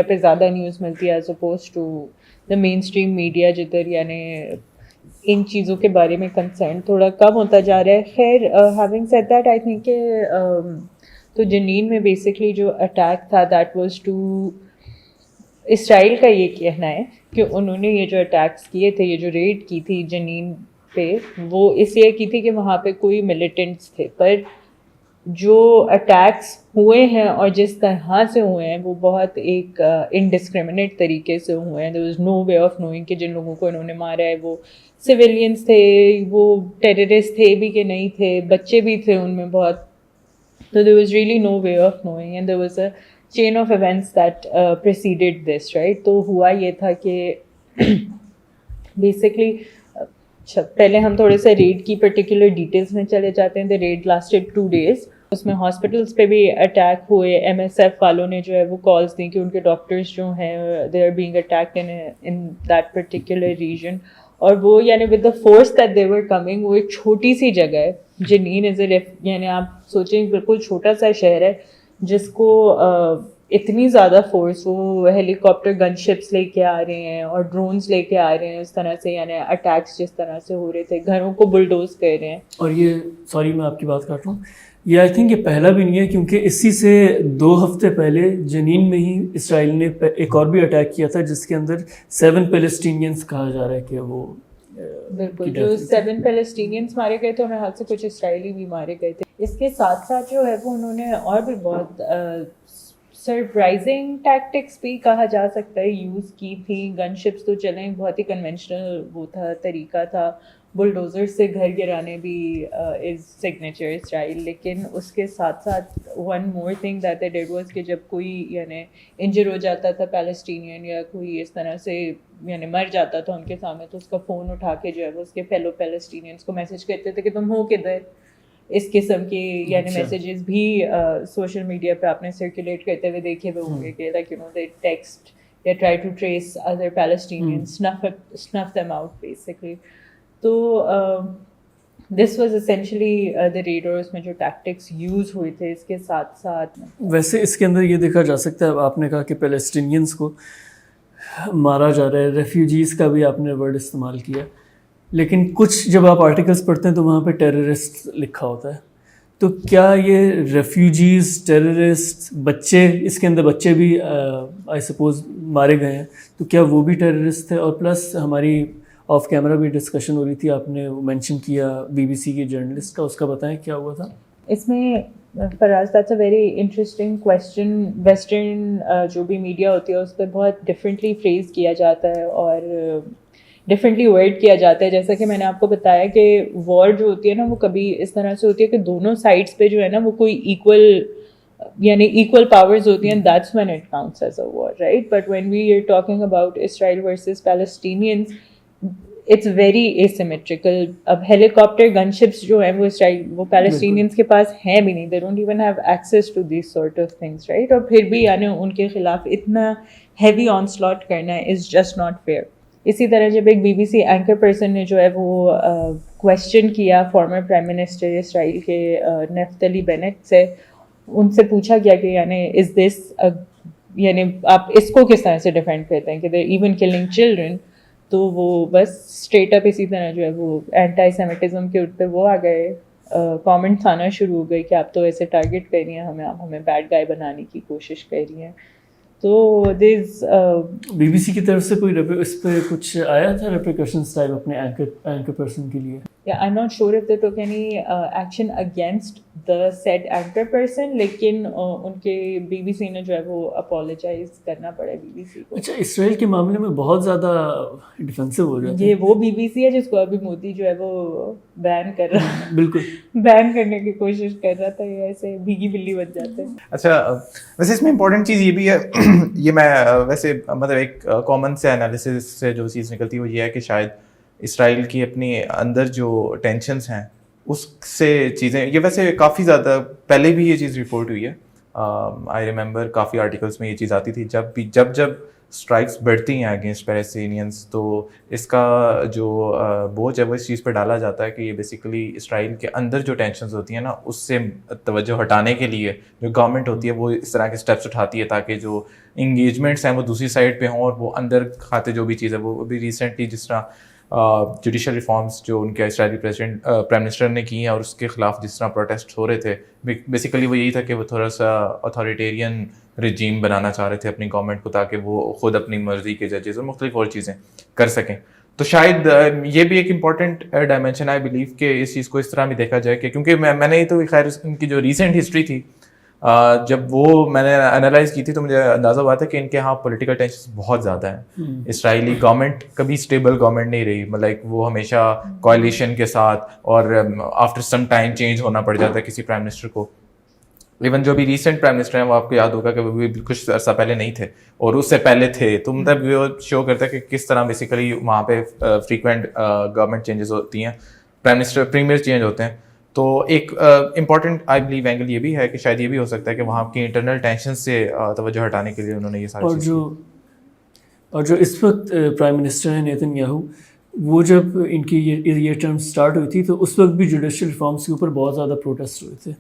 پہ زیادہ نیوز ملتی ہے as oppose to the mainstream media, جدھر یعنی ان چیزوں کے بارے میں کنسرن تھوڑا کم ہوتا جا رہا ہے. خیر having said that I think کہ تو جنین میں بیسکلی جو اٹیک تھا دیٹ واز ٹو اسرائیل کا یہ کہنا ہے کہ انہوں نے یہ جو اٹیکس کیے تھے, یہ جو ریڈ کی تھی جنین پہ, وہ اس لیے کی تھی کہ وہاں پہ کوئی ملیٹنٹس تھے. پر جو اٹیکس ہوئے ہیں اور جس طرح سے ہوئے ہیں وہ بہت ایک انڈسکریمنیٹ طریقے سے ہوئے ہیں. There was no way of knowing کہ جن لوگوں کو انہوں نے مارا ہے وہ سویلینس تھے, وہ ٹیررسٹ تھے بھی کہ نہیں تھے, بچے بھی تھے ان میں بہت. تو there was really no way of knowing, and there was a chain of events that preceded this, right. تو ہوا یہ تھا کہ بیسکلی پہلے ہم تھوڑے سے ریڈ کی پرٹیکولر ڈیٹیلس میں چلے جاتے ہیں. دا ریڈ لاسٹڈ 2 days. اس میں ہاسپٹلس پہ بھی اٹیک ہوئے. ایم ایس ایف والوں نے جو ہے وہ کالس دیں کہ ان کے ڈاکٹرس جو ہیں they are being attacked in that particular region. اور وہ یعنی with the force that they were coming, وہ ایک چھوٹی سی جگہ ہے جنین از اے, یعنی آپ سوچیں بالکل چھوٹا سا شہر ہے جس کو اتنی زیادہ فورس, وہ ہیلی کاپٹر گن شپس لے کے آ رہے ہیں اور ڈرونس لے کے آ رہے ہیں اس طرح سے, یعنی اٹیکس جس طرح سے ہو رہے تھے, گھروں کو بلڈوز کر رہے ہیں. اور یہ سوری میں آپ کی بات کاٹ رہا ہوں, یہ آئی تھنک یہ پہلا بھی نہیں ہے, کیونکہ اسی سے 2 ہفتے پہلے جنین میں ہی اسرائیل نے ایک اور بھی اٹیک کیا تھا جس کے اندر 7 پیلسٹینینس کہا جا رہا ہے کہ وہ بالکل جو 7 پیلسٹینینس مارے گئے تھے, انہیں حال سے کچھ اسرائیلی بھی مارے گئے تھے. اس کے ساتھ ساتھ جو ہے وہ انہوں نے اور بھی بہت سرپرائزنگ ٹیکٹکس بھی کہا جا سکتا ہے یوز کی تھی. گن شپس تو چلیں بہت ہی کنونشنل وہ تھا, طریقہ تھا. بلڈوزر سے گھر گرانے بھی از سگنیچر اسرائیل. لیکن اس کے ساتھ ساتھ one more thing that they did was کہ جب کوئی یعنی انجر ہو جاتا تھا پیلسٹینین یا کوئی اس طرح سے یعنی مر جاتا تھا ان کے سامنے, تو اس کا فون اٹھا کے جو ہے وہ اس کے فیلو پیلسٹینینس کو میسج کرتے تھے کہ تم ہو کدھر. اس قسم کے یعنی میسیجز بھی سوشل میڈیا پہ آپ نے سرکولیٹ کرتے ہوئے دیکھے ہوئے ہوں گے کہ like you know they text یا try to trace other Palestinians, snuff them out basically. تو this was essentially the raid, اور اس میں جو ٹیکٹکس یوز ہوئے تھے اس کے ساتھ ساتھ. ویسے اس کے اندر یہ دیکھا جا سکتا ہے, آپ نے کہا کہ پیلسٹینینس کو مارا جا رہا ہے, ریفیوجیز کا بھی آپ نے ورڈ استعمال کیا, لیکن کچھ جب آپ آرٹیکلس پڑھتے ہیں تو وہاں پہ ٹیررسٹ لکھا ہوتا ہے. تو کیا یہ ریفیوجیز, ٹیررسٹ, بچے, اس کے اندر بچے بھی آئی سپوز مارے گئے ہیں, تو کیا وہ بھی ٹیررسٹ تھے؟ اور پلس ہماری آف کیمرہ بھی ڈسکشن ہو رہی تھی, آپ نے مینشن کیا BBC کے جرنلسٹ کا, اس کا بتائیں کیا ہوا تھا اس میں. Faraz that's a very interesting question. Western جو بھی میڈیا ہوتی ہے اس پہ بہت ڈفرینٹلی فریز کیا جاتا ہے اور ڈفرینٹلی ورڈ کیا جاتا ہے. جیسا کہ میں نے آپ کو بتایا کہ وار جو ہوتی ہے نا وہ کبھی اس طرح سے ہوتی ہے کہ دونوں سائڈس پہ جو ہے نا وہ کوئی equal powers ہوتی ہیں, that's when it counts as a war, right? But when we are talking about Israel versus Palestinians, it's very asymmetrical. اب ہیلی کاپٹر گن شپس جو ہیں وہ اسرائیل وہ پیلسٹینینس کے پاس ہیں بھی نہیں, they don't even have access to these sort of things, right? اور پھر بھی یعنی ان کے خلاف اتنا ہیوی آن سلاٹ کرنا is just not fair. اسی طرح جب ایک BBC اینکر پرسن نے جو ہے وہ کویسچن کیا فارمر پرائم منسٹر اسرائیل کے نفتلی بینٹ سے, ان سے پوچھا گیا کہ یعنی از دس, یعنی آپ اس کو کس طرح سے ڈیفینڈ کرتے ہیں کہ دے ایون کلنگ چلڈرن. تو وہ بس اسٹریٹ اپ اسی طرح جو ہے وہ اینٹائی سیمیٹزم کے اوپر وہ آ گئے, کامنٹس آنا شروع ہو گئی کہ آپ تو ایسے ٹارگیٹ کر رہی ہیں ہمیں, آپ ہمیں بیڈ گائے بنانے کی کوشش کر رہی ہیں. تو دس BBC کی طرف سے کوئی اس پہ کچھ آیا تھا ریپریکشنز ٹائپ اپنے اینکر پرسن کے لیے؟ Yeah, I'm not sure if they took any action against the said anchor person, لیکن ان کے BBC نے جو ہے وہ اپولوجائز کرنا پڑا BBC کو. اچھا اسرائیل کے معاملے میں بہت زیادہ ڈیفینسو ہو جاتا ہے. یہ وہ BBC ہے جس کو ابھی مودی جو ہے وہ بین کر رہا ہے, بالکل بین کرنے کی کوشش کر رہا تھا. یہ ایسے بھیگی بلی بن جاتے ہیں. اچھا ویسے اس میں امپورٹنٹ چیز یہ بھی ہے, یہ میں ویسے مطلب ایک کامن سے انالیسس سے جو چیز نکلتی ہے وہ یہ ہے کہ شاید اسرائیل کی اپنی اندر جو ٹینشنز ہیں اس سے چیزیں, یہ ویسے کافی زیادہ پہلے بھی یہ چیز رپورٹ ہوئی ہے. آئی ریممبر کافی آرٹیکلس میں یہ چیز آتی تھی جب اسٹرائکس بڑھتی ہیں اگینسٹ پیلیسٹینینس, تو اس کا جو بوجھ ہے وہ اس چیز پہ ڈالا جاتا ہے کہ یہ بیسیکلی اسرائیل کے اندر جو ٹینشنز ہوتی ہیں نا اس سے توجہ ہٹانے کے لیے جو گورنمنٹ ہوتی ہے وہ اس طرح کے اسٹیپس اٹھاتی ہے تاکہ جو انگیجمنٹس ہیں وہ دوسری سائڈ پہ ہوں اور وہ اندر کھاتے جو بھی چیز ہے وہ ابھی ریسنٹلی جس طرح جوڈیشل ریفارمس جو ان کے اسرائیلی پرائم منسٹر نے کی ہیں اور اس کے خلاف جس طرح پروٹیسٹ ہو رہے تھے, بیسیکلی وہ یہی تھا کہ وہ تھوڑا سا اتھارٹیرین رجیم بنانا چاہ رہے تھے اپنی گورنمنٹ کو تاکہ وہ خود اپنی مرضی کے ججز اور مختلف اور چیزیں کر سکیں. تو شاید یہ بھی ایک امپورٹنٹ ڈائمینشن آئی بلیو کہ اس چیز کو اس طرح بھی دیکھا جائے کہ کیونکہ میں نے تو خیر ان کی جو ریسنٹ ہسٹری تھی جب وہ میں نے انالائز کی تھی تو مجھے اندازہ ہوا تھا کہ ان کے یہاں پولیٹیکل ٹینشنز بہت زیادہ ہیں. اسرائیلی گورنمنٹ کبھی اسٹیبل گورنمنٹ نہیں رہی, مطلب وہ ہمیشہ کوائلیشن کے ساتھ اور آفٹر سم ٹائم چینج ہونا پڑ جاتا ہے کسی پرائم منسٹر کو. ایون جو بھی ریسنٹ پرائم منسٹر ہیں وہ آپ کو یاد ہوگا کہ وہ بھی کچھ عرصہ پہلے نہیں تھے اور اس سے پہلے تھے. تو مطلب وہ شو کرتا ہے کہ کس طرح بیسیکلی وہاں پہ فریکوینٹ گورنمنٹ چینجز ہوتی ہیں, پرائم منسٹر پریمیئر چینج ہوتے ہیں. تو ایک امپورٹنٹ آئی بلیو اینگل یہ بھی ہے کہ شاید یہ بھی ہو سکتا ہے کہ وہاں کی انٹرنل ٹینشن سے توجہ ہٹانے کے لیے انہوں نے یہ ساری چیزیں. اور جو اس وقت پرائم منسٹر ہیں نیتن یاہو, وہ جب ان کی یہ ٹرم سٹارٹ ہوئی تھی تو اس وقت بھی جوڈیشل ریفارمس کے اوپر بہت زیادہ پروٹیسٹ ہوئے تھے,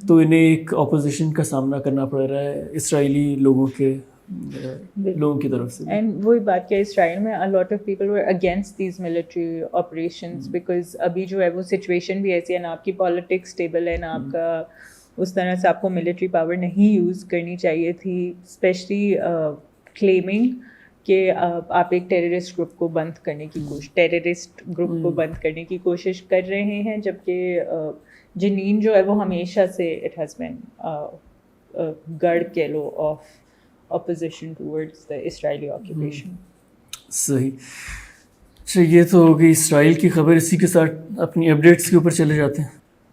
تو انہیں ایک اپوزیشن کا سامنا کرنا پڑ رہا ہے اسرائیلی لوگوں کی طرف سے. اینڈ وہی بات کہ اسرائیل میں a lot of people were against these military operations because ابھی جو ہے وہ سچویشن بھی ایسی ہے, نہ آپ کی پالیٹکس اسٹیبل ہے, نہ آپ کا اس طرح سے آپ کو ملٹری پاور نہیں یوز کرنی چاہیے تھی, اسپیشلی کلیمنگ کہ آپ ایک ٹیررسٹ گروپ کو بند کرنے کی کوشش کر رہے ہیں, جبکہ جنین جو ہے وہ ہمیشہ سے اٹ ہیز بین گڑھ کہہ لو of opposition towards the Israeli occupation. صحیح. اچھا یہ تو ہو گئی اسرائیل کی خبر. اسی کے ساتھ اپنی اپڈیٹس کے اوپر چلے جاتے ہیں.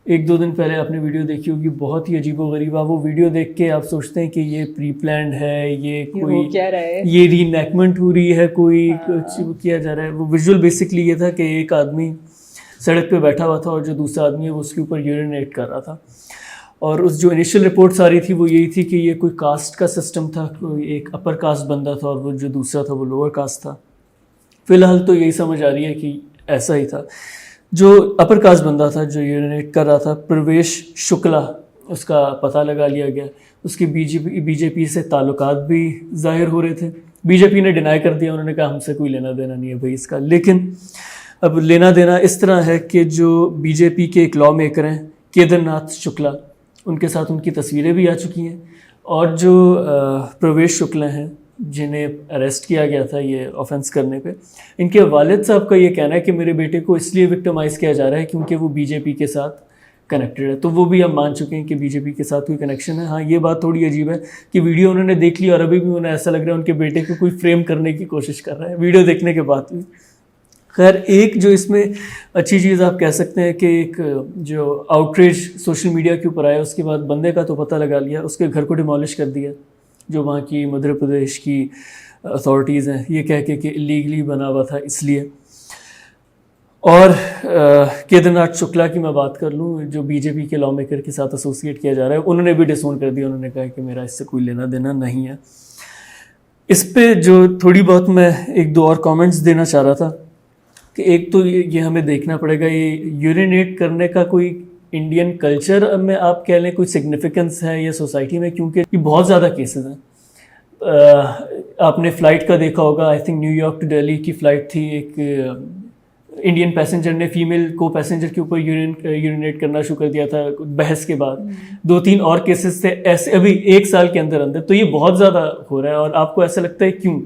1-2 دن پہلے آپ نے ویڈیو دیکھی ہوگی, بہت ہی عجیب و غریب. آپ وہ ویڈیو دیکھ کے آپ سوچتے ہیں کہ یہ پری پلانڈ ہے, یہ کوئی کیا رہا ہے, یہ ری انیکٹمنٹ ہو رہی ہے, کوئی کچھ کیا جا رہا ہے. وہ ویژول بیسکلی یہ تھا کہ ایک آدمی سڑک پہ بیٹھا ہوا تھا اور جو دوسرا آدمی ہے وہ اس کے اوپر یورینیٹ کر رہا تھا, اور اس جو انیشیل رپورٹس آ رہی تھی وہ یہی تھی کہ یہ کوئی کاسٹ کا سسٹم تھا, کوئی ایک اپر کاسٹ بندہ تھا اور وہ جو دوسرا تھا وہ لوور کاسٹ تھا. فی الحال تو یہی سمجھ آ رہی ہے کہ ایسا ہی تھا. جو اپر کاسٹ بندہ تھا جو یورینیٹ کر رہا تھا, پرویش شکلا, اس کا پتہ لگا لیا گیا. اس کے بی جے پی سے تعلقات بھی ظاہر ہو رہے تھے. بی جے پی نے ڈینائی کر دیا, انہوں نے کہا ہم سے کوئی لینا دینا نہیں ہے بھائی اس کا. لیکن اب لینا دینا اس طرح ہے کہ جو بی جے پی کے ایک لا میکر ہیں کیدر ناتھ شکلا, ان کے ساتھ ان کی تصویریں بھی آ چکی ہیں, اور جو پرویش شکلا ہیں جنہیں اریسٹ کیا گیا تھا یہ آفینس کرنے پہ, ان کے والد صاحب کا یہ کہنا ہے کہ میرے بیٹے کو اس لیے وکٹمائز کیا جا رہا ہے کیونکہ وہ بی جے پی کے ساتھ کنیکٹڈ ہے. تو وہ بھی اب مان چکے ہیں کہ بی جے پی کے ساتھ کوئی کنیکشن ہے. ہاں یہ بات تھوڑی عجیب ہے کہ ویڈیو انہوں نے دیکھ لی اور ابھی بھی انہیں ایسا لگ رہا ہے ان کے بیٹے کو کوئی فریم کرنے کی کوشش کر رہا ہے ویڈیو دیکھنے کے بعد بھی. خیر ایک جو اس میں اچھی چیز آپ کہہ سکتے ہیں کہ ایک جو آؤٹریج سوشل میڈیا کے اوپر آیا, اس کے بعد بندے کا تو پتہ لگا لیا, اس کے گھر کو ڈیمالش کر دیا جو وہاں کی مدھیہ پردیش کی اتھارٹیز ہیں, یہ کہہ کے کہ اللیگلی بنا ہوا تھا اس لیے. اور کیدر ناتھ شکلا کی میں بات کر لوں, جو بی جے پی کے لا میکر کے ساتھ ایسوسیٹ کیا جا رہا ہے, انہوں نے بھی ڈسون کر دیا. انہوں نے کہا کہ میرا اس سے کوئی لینا دینا نہیں ہے. اس پہ جو تھوڑی بہت میں 1-2 اور کامنٹس دینا چاہ رہا تھا کہ ایک تو یہ ہمیں دیکھنا پڑے گا یہ یورینیٹ کرنے کا کوئی انڈین کلچر میں آپ کہہ لیں کوئی سگنیفیکنس ہے یا سوسائٹی میں, کیونکہ یہ بہت زیادہ کیسز ہیں. آپ نے فلائٹ کا دیکھا ہوگا, I think New York to Delhi کی فلائٹ تھی, ایک انڈین پیسنجر نے فیمیل کو پیسنجر کے اوپر یورینیٹ کرنا شروع کر دیا تھا بحث کے بعد. 2-3 اور کیسز تھے ایسے ابھی 1 سال کے اندر. تو یہ بہت زیادہ ہو رہا ہے اور آپ کو ایسا لگتا ہے کیوں؟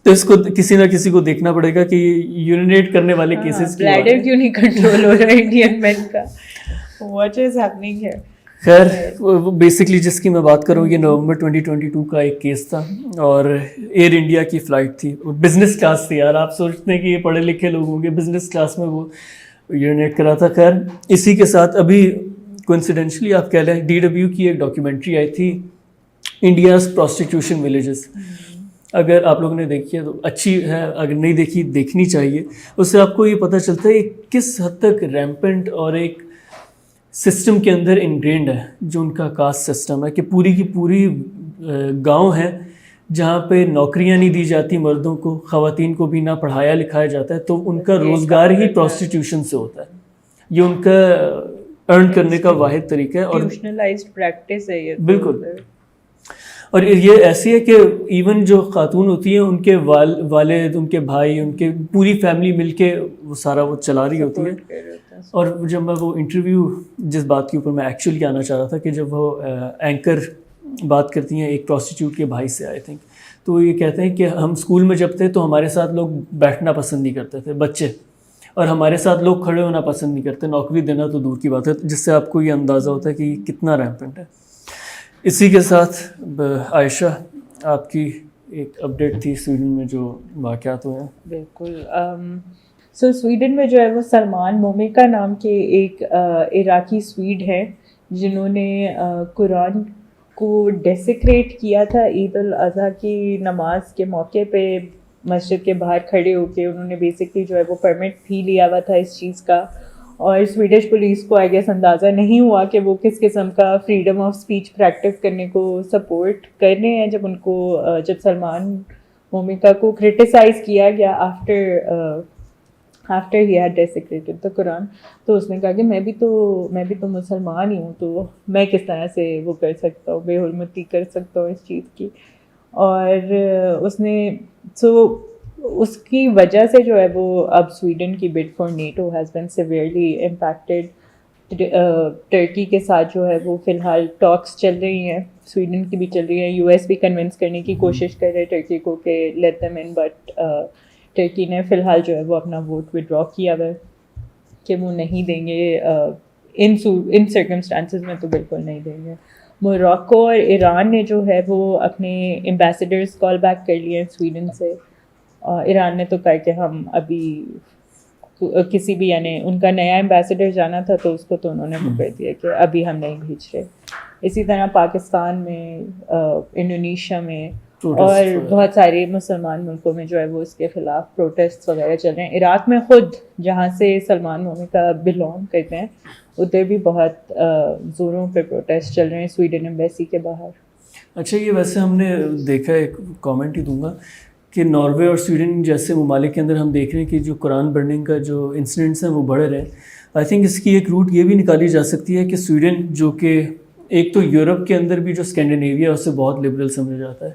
تو اس کو کسی نہ کسی کو دیکھنا پڑے گا کہ یورینیٹ کرنے والے کیسز بلیڈر کیوں نہیں کنٹرول ہو رہا ہے انڈین مین کا. What is happening here? خیر وہ بیسکلی جس کی میں بات کروں یہ نومبر 2022 کا ایک کیس تھا اور ایئر انڈیا کی فلائٹ تھی, بزنس کلاس تھی. یار آپ سوچتے ہیں کہ یہ پڑھے لکھے لوگ ہوں گے, بزنس کلاس میں وہ یونیٹ کرا تھا. خیر اسی کے ساتھ ابھی کوئنسیڈنشلی آپ کہہ لیں DW کی ایک ڈاکیومنٹری آئی تھی, انڈیاز پروسٹیٹیوشن ولیجز. اگر آپ لوگوں نے دیکھی ہے تو اچھی ہے, اگر نہیں دیکھی دیکھنی چاہیے. اس سے آپ کو یہ پتہ چلتا ہے کس حد تک ریمپنٹ اور ایک سسٹم کے اندر انگرینڈ ہے جو ان کا کاسٹ سسٹم ہے, کہ پوری کی پوری گاؤں ہیں جہاں پہ نوکریاں نہیں دی جاتی مردوں کو, خواتین کو بھی نہ پڑھایا لکھایا جاتا ہے, تو ان کا روزگار ہی پروسٹیٹیوشن سے ہوتا ہے. یہ ان کا ارن کرنے کا واحد طریقہ ہے اور انسٹیٹیوشنلائزڈ پریکٹس ہے یہ. بالکل. اور یہ ایسی ہے کہ ایون جو خاتون ہوتی ہیں ان کے والد, ان کے بھائی, ان کے پوری فیملی مل کے وہ سارا وہ چلا رہی ہوتی ہے. اور جب میں وہ انٹرویو جس بات کے اوپر میں ایکچولی آنا چاہ رہا تھا کہ جب وہ اینکر بات کرتی ہیں ایک پروسٹیٹیوٹ کے بھائی سے آئی تھنک, تو وہ یہ کہتے ہیں کہ ہم اسکول میں جب تھے تو ہمارے ساتھ لوگ بیٹھنا پسند نہیں کرتے تھے بچے, اور ہمارے ساتھ لوگ کھڑے ہونا پسند نہیں کرتے, نوکری دینا تو دور کی بات ہے. جس سے آپ کو یہ اندازہ ہوتا ہے کہ یہ کتنا ریمپنٹ ہے. اسی کے ساتھ عائشہ آپ کی ایک اپڈیٹ تھی سویڈن میں جو واقعات ہوئے ہیں. بالکل. سو سویڈن میں جو ہے وہ سلمان مومکا نام کے ایک عراقی سویڈ ہیں جنہوں نے قرآن کو ڈیسیکریٹ کیا تھا عید الاضحیٰ کی نماز کے موقع پہ. مسجد کے باہر کھڑے ہو کے انہوں نے بیسکلی جو ہے وہ پرمٹ بھی لیا ہوا تھا اس چیز کا, اور سویڈش پولیس کو آئی گیس اندازہ نہیں ہوا کہ وہ کس قسم کا فریڈم آف اسپیچ پریکٹس کرنے کو سپورٹ کر رہے ہیں. جب سلمان مومکا کو کرٹیسائز کیا گیا آفٹر ہی ہیڈ ڈیسیکریٹڈ دا قرآن, تو اس نے کہا کہ میں بھی تو مسلمان ہی ہوں, تو میں کس طرح سے وہ کر سکتا ہوں, بے حرمتی کر سکتا ہوں اس چیز کی. اور اس کی وجہ سے جو ہے وہ اب سویڈن کی bid for NATO has been severely impacted. Turkey کے ساتھ جو ہے وہ فی الحال ٹاکس چل رہی ہیں, سویڈن کی بھی چل رہی ہیں. US بھی کنونس کرنے کی کوشش کر رہے ٹرکی کو کہ let them in, bit tricky نے فی الحال جو ہے وہ اپنا ووٹ ودرا کیا ہوا کہ وہ نہیں دیں گے ان سرکمسٹانسز میں, تو بالکل نہیں دیں گے. موراکو اور ایران نے جو ہے وہ اپنے ایمبیسیڈرز کال بیک کر لیے ہیں سویڈن سے. ایران نے تو کہا کہ ہم ابھی کسی بھی, یعنی ان کا نیا ایمبیسیڈر جانا تھا تو اس کو تو انہوں نے وہ کر دیا کہ ابھی ہم نہیں بھیج رہے. اسی طرح پاکستان میں, انڈونیشیا میں اور بہت سارے مسلمان ملکوں میں جو ہے وہ اس کے خلاف پروٹیسٹ وغیرہ چل رہے ہیں. عراق میں خود جہاں سے سلمان مومکا بلونگ کرتے ہیں ادھر بھی بہت زوروں پہ پروٹیسٹ چل رہے ہیں سویڈن ایمبیسی کے باہر. اچھا, یہ ویسے ہم نے دیکھا ہے, ایک کامنٹ ہی دوں گا کہ ناروے اور سویڈن جیسے ممالک کے اندر ہم دیکھ رہے ہیں کہ جو قرآن برننگ کا جو انسیڈنٹس ہیں وہ بڑھ رہے ہیں. آئی تھنک اس کی ایک روٹ یہ بھی نکالی جا سکتی ہے کہ سویڈن جو کہ ایک تو یورپ کے اندر بھی جو اسکینڈینیویا اسے بہت لبرل سمجھا جاتا ہے,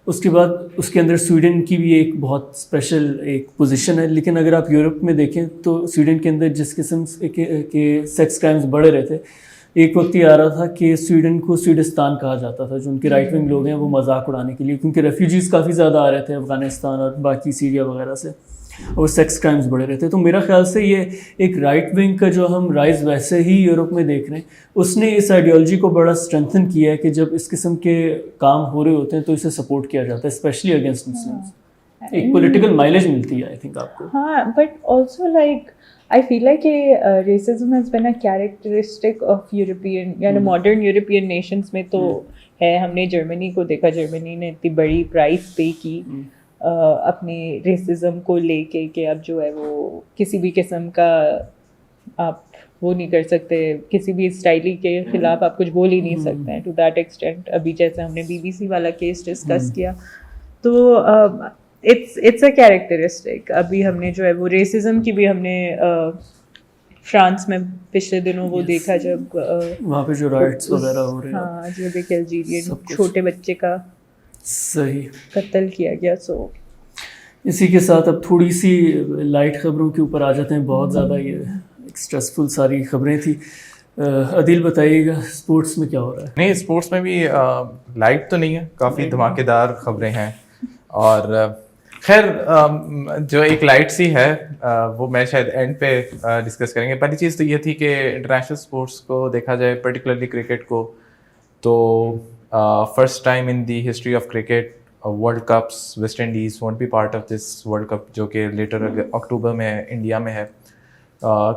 اس کے بعد اس کے اندر سویڈن کی بھی ایک بہت اسپیشل ایک پوزیشن ہے. لیکن اگر آپ یورپ میں دیکھیں تو سویڈن کے اندر جس قسم کے سیکس کرائمز بڑھے رہے تھے, ایک وقت یہ آ رہا تھا کہ سویڈن کو سویڈستان کہا جاتا تھا, جو ان کے رائٹ ونگ لوگ ہیں وہ مذاق اڑانے کے لیے, کیونکہ ریفیوجیز کافی زیادہ آ رہے تھے افغانستان اور باقی سیریا وغیرہ سے, اور سیکس کرائمز بڑھے رہے تھے. تو میرا خیال سے یہ ایک رائٹ ونگ کا جو ہم رائز ویسے ہی یورپ میں دیکھ رہے ہیں, اس نے اس آئیڈیالوجی کو بڑا اسٹرینتھن کیا ہے کہ جب اس قسم کے کام ہو رہے ہوتے ہیں تو اسے سپورٹ کیا جاتا ہے, اسپیشلی اگینسٹ مسلمس. ایک پولیٹیکل مائلیج ملتی ہے آئی تھنک آپ کو. ہاں, but also like I feel like racism has been a characteristic of European, یعنی modern European nations میں تو ہے. ہم نے جرمنی کو دیکھا, جرمنی نے اتنی بڑی پرائز پے کی اپنے ریسزم کو لے کے کہ اب جو ہے وہ کسی بھی قسم کا آپ وہ نہیں کر سکتے, کسی بھی اسٹائلی کے خلاف آپ کچھ بول ہی نہیں سکتے ہیں ٹو دیٹ ایکسٹینٹ. ابھی جیسے ہم نے BBC والا کیس ڈسکس کیا, تو اٹس اے کیریکٹرسٹک. ابھی ہم نے جو ہے وہ ریسزم کی بھی ہم نے فرانس میں پچھلے دنوں وہ دیکھا جب وہاں پہ جو رائٹس وغیرہ ہو رہے ہیں, ہاں, جو ایک الجیرین چھوٹے بچے کا صحیح قتل کیا گیا. سو اسی کے ساتھ اب تھوڑی سی لائٹ خبروں کے اوپر آ جاتے ہیں. بہت زیادہ یہ اسٹریسفل ساری خبریں تھیں. عدیل بتائیے گا اسپورٹس میں کیا ہو رہا ہے؟ نہیں, اسپورٹس میں بھی لائٹ تو نہیں ہے, کافی دھماکے دار خبریں ہیں. اور خیر جو ایک لائٹ سی ہے وہ میں شاید اینڈ پہ ڈسکس کریں گے. پہلی چیز تو یہ تھی کہ انٹرنیشنل اسپورٹس کو دیکھا جائے, پرٹیکولرلی کرکٹ کو, تو first time in the history of cricket world cups West Indies won't be part of this world cup, جو کہ لیٹر اکتوبر میں انڈیا میں ہے.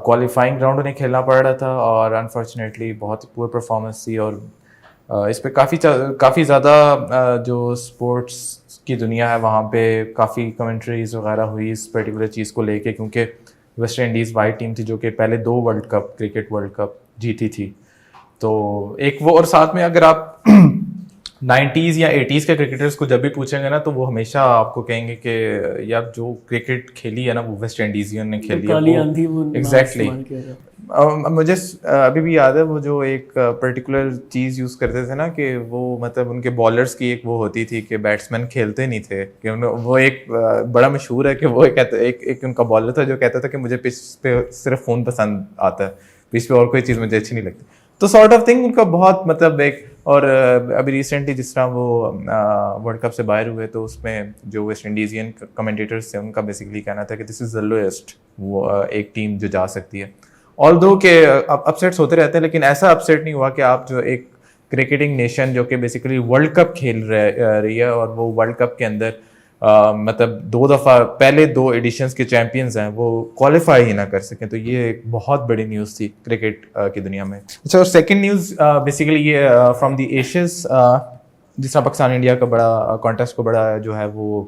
کوالیفائنگ راؤنڈ انہیں کھیلنا پڑ رہا تھا اور انفارچونیٹلی بہت ہی پور پرفارمنس تھی, اور اس پہ کافی زیادہ جو اسپورٹس کی دنیا ہے وہاں پہ کافی کمنٹریز وغیرہ ہوئی اس پرٹیکولر چیز کو لے کے, کیونکہ ویسٹ انڈیز وائٹ ٹیم تھی جو کہ پہلے 2 world cup cricket world cup جیتی تھی. تو ایک وہ, اور ساتھ میں اگر آپ 90s یا 80s کے کرکٹرز کو جب بھی پوچھیں گے نا تو وہ ہمیشہ آپ کو کہیں گے کہ یار جو کرکٹ کھیلی ہے نا وہ ویسٹ انڈیزین نے کھیلی ہے. ایگزیکٹلی. مجھے ابھی بھی یاد ہے وہ جو ایک پرٹیکولر چیز یوز کرتے تھے نا کہ وہ مطلب ان کے بالرز کی ایک وہ ہوتی تھی کہ بیٹسمین کھیلتے نہیں تھے, کہ وہ ایک بڑا مشہور ہے کہ وہ ایک ان کا بالر تھا جو کہتا تھا کہ مجھے پچ پہ صرف فون پسند آتا ہے, پچ پہ اور کوئی چیز مجھے اچھی نہیں لگتی. تو سارٹ آف تھنگ ان کا بہت مطلب ایک, اور ابھی ریسنٹلی جس طرح وہ ورلڈ کپ سے باہر ہوئے تو اس میں جو ویسٹ انڈیزین کمنٹیٹرس تھے ان کا بیسیکلی کہنا تھا کہ دس از دا لوئسٹ وہ ایک ٹیم جو جا سکتی ہے. آلدو کہ اپسیٹس ہوتے رہتے ہیں لیکن ایسا اپسیٹ نہیں ہوا کہ آپ جو ایک کرکٹنگ نیشن جو کہ بیسیکلی ورلڈ کپ کھیل رہی ہے اور وہ ورلڈ کپ کے اندر مطلب 2 دفعہ پہلے 2 ایڈیشنز کے چیمپئنز ہیں وہ کوالیفائی ہی نہ کر سکیں, تو یہ ایک بہت بڑی نیوز تھی کرکٹ کی دنیا میں. اچھا, اور سیکنڈ نیوز بیسیکلی یہ فرام دی ایشیز, جس طرح پاکستان انڈیا کا بڑا کانٹیسٹ کو بڑا جو ہے وہ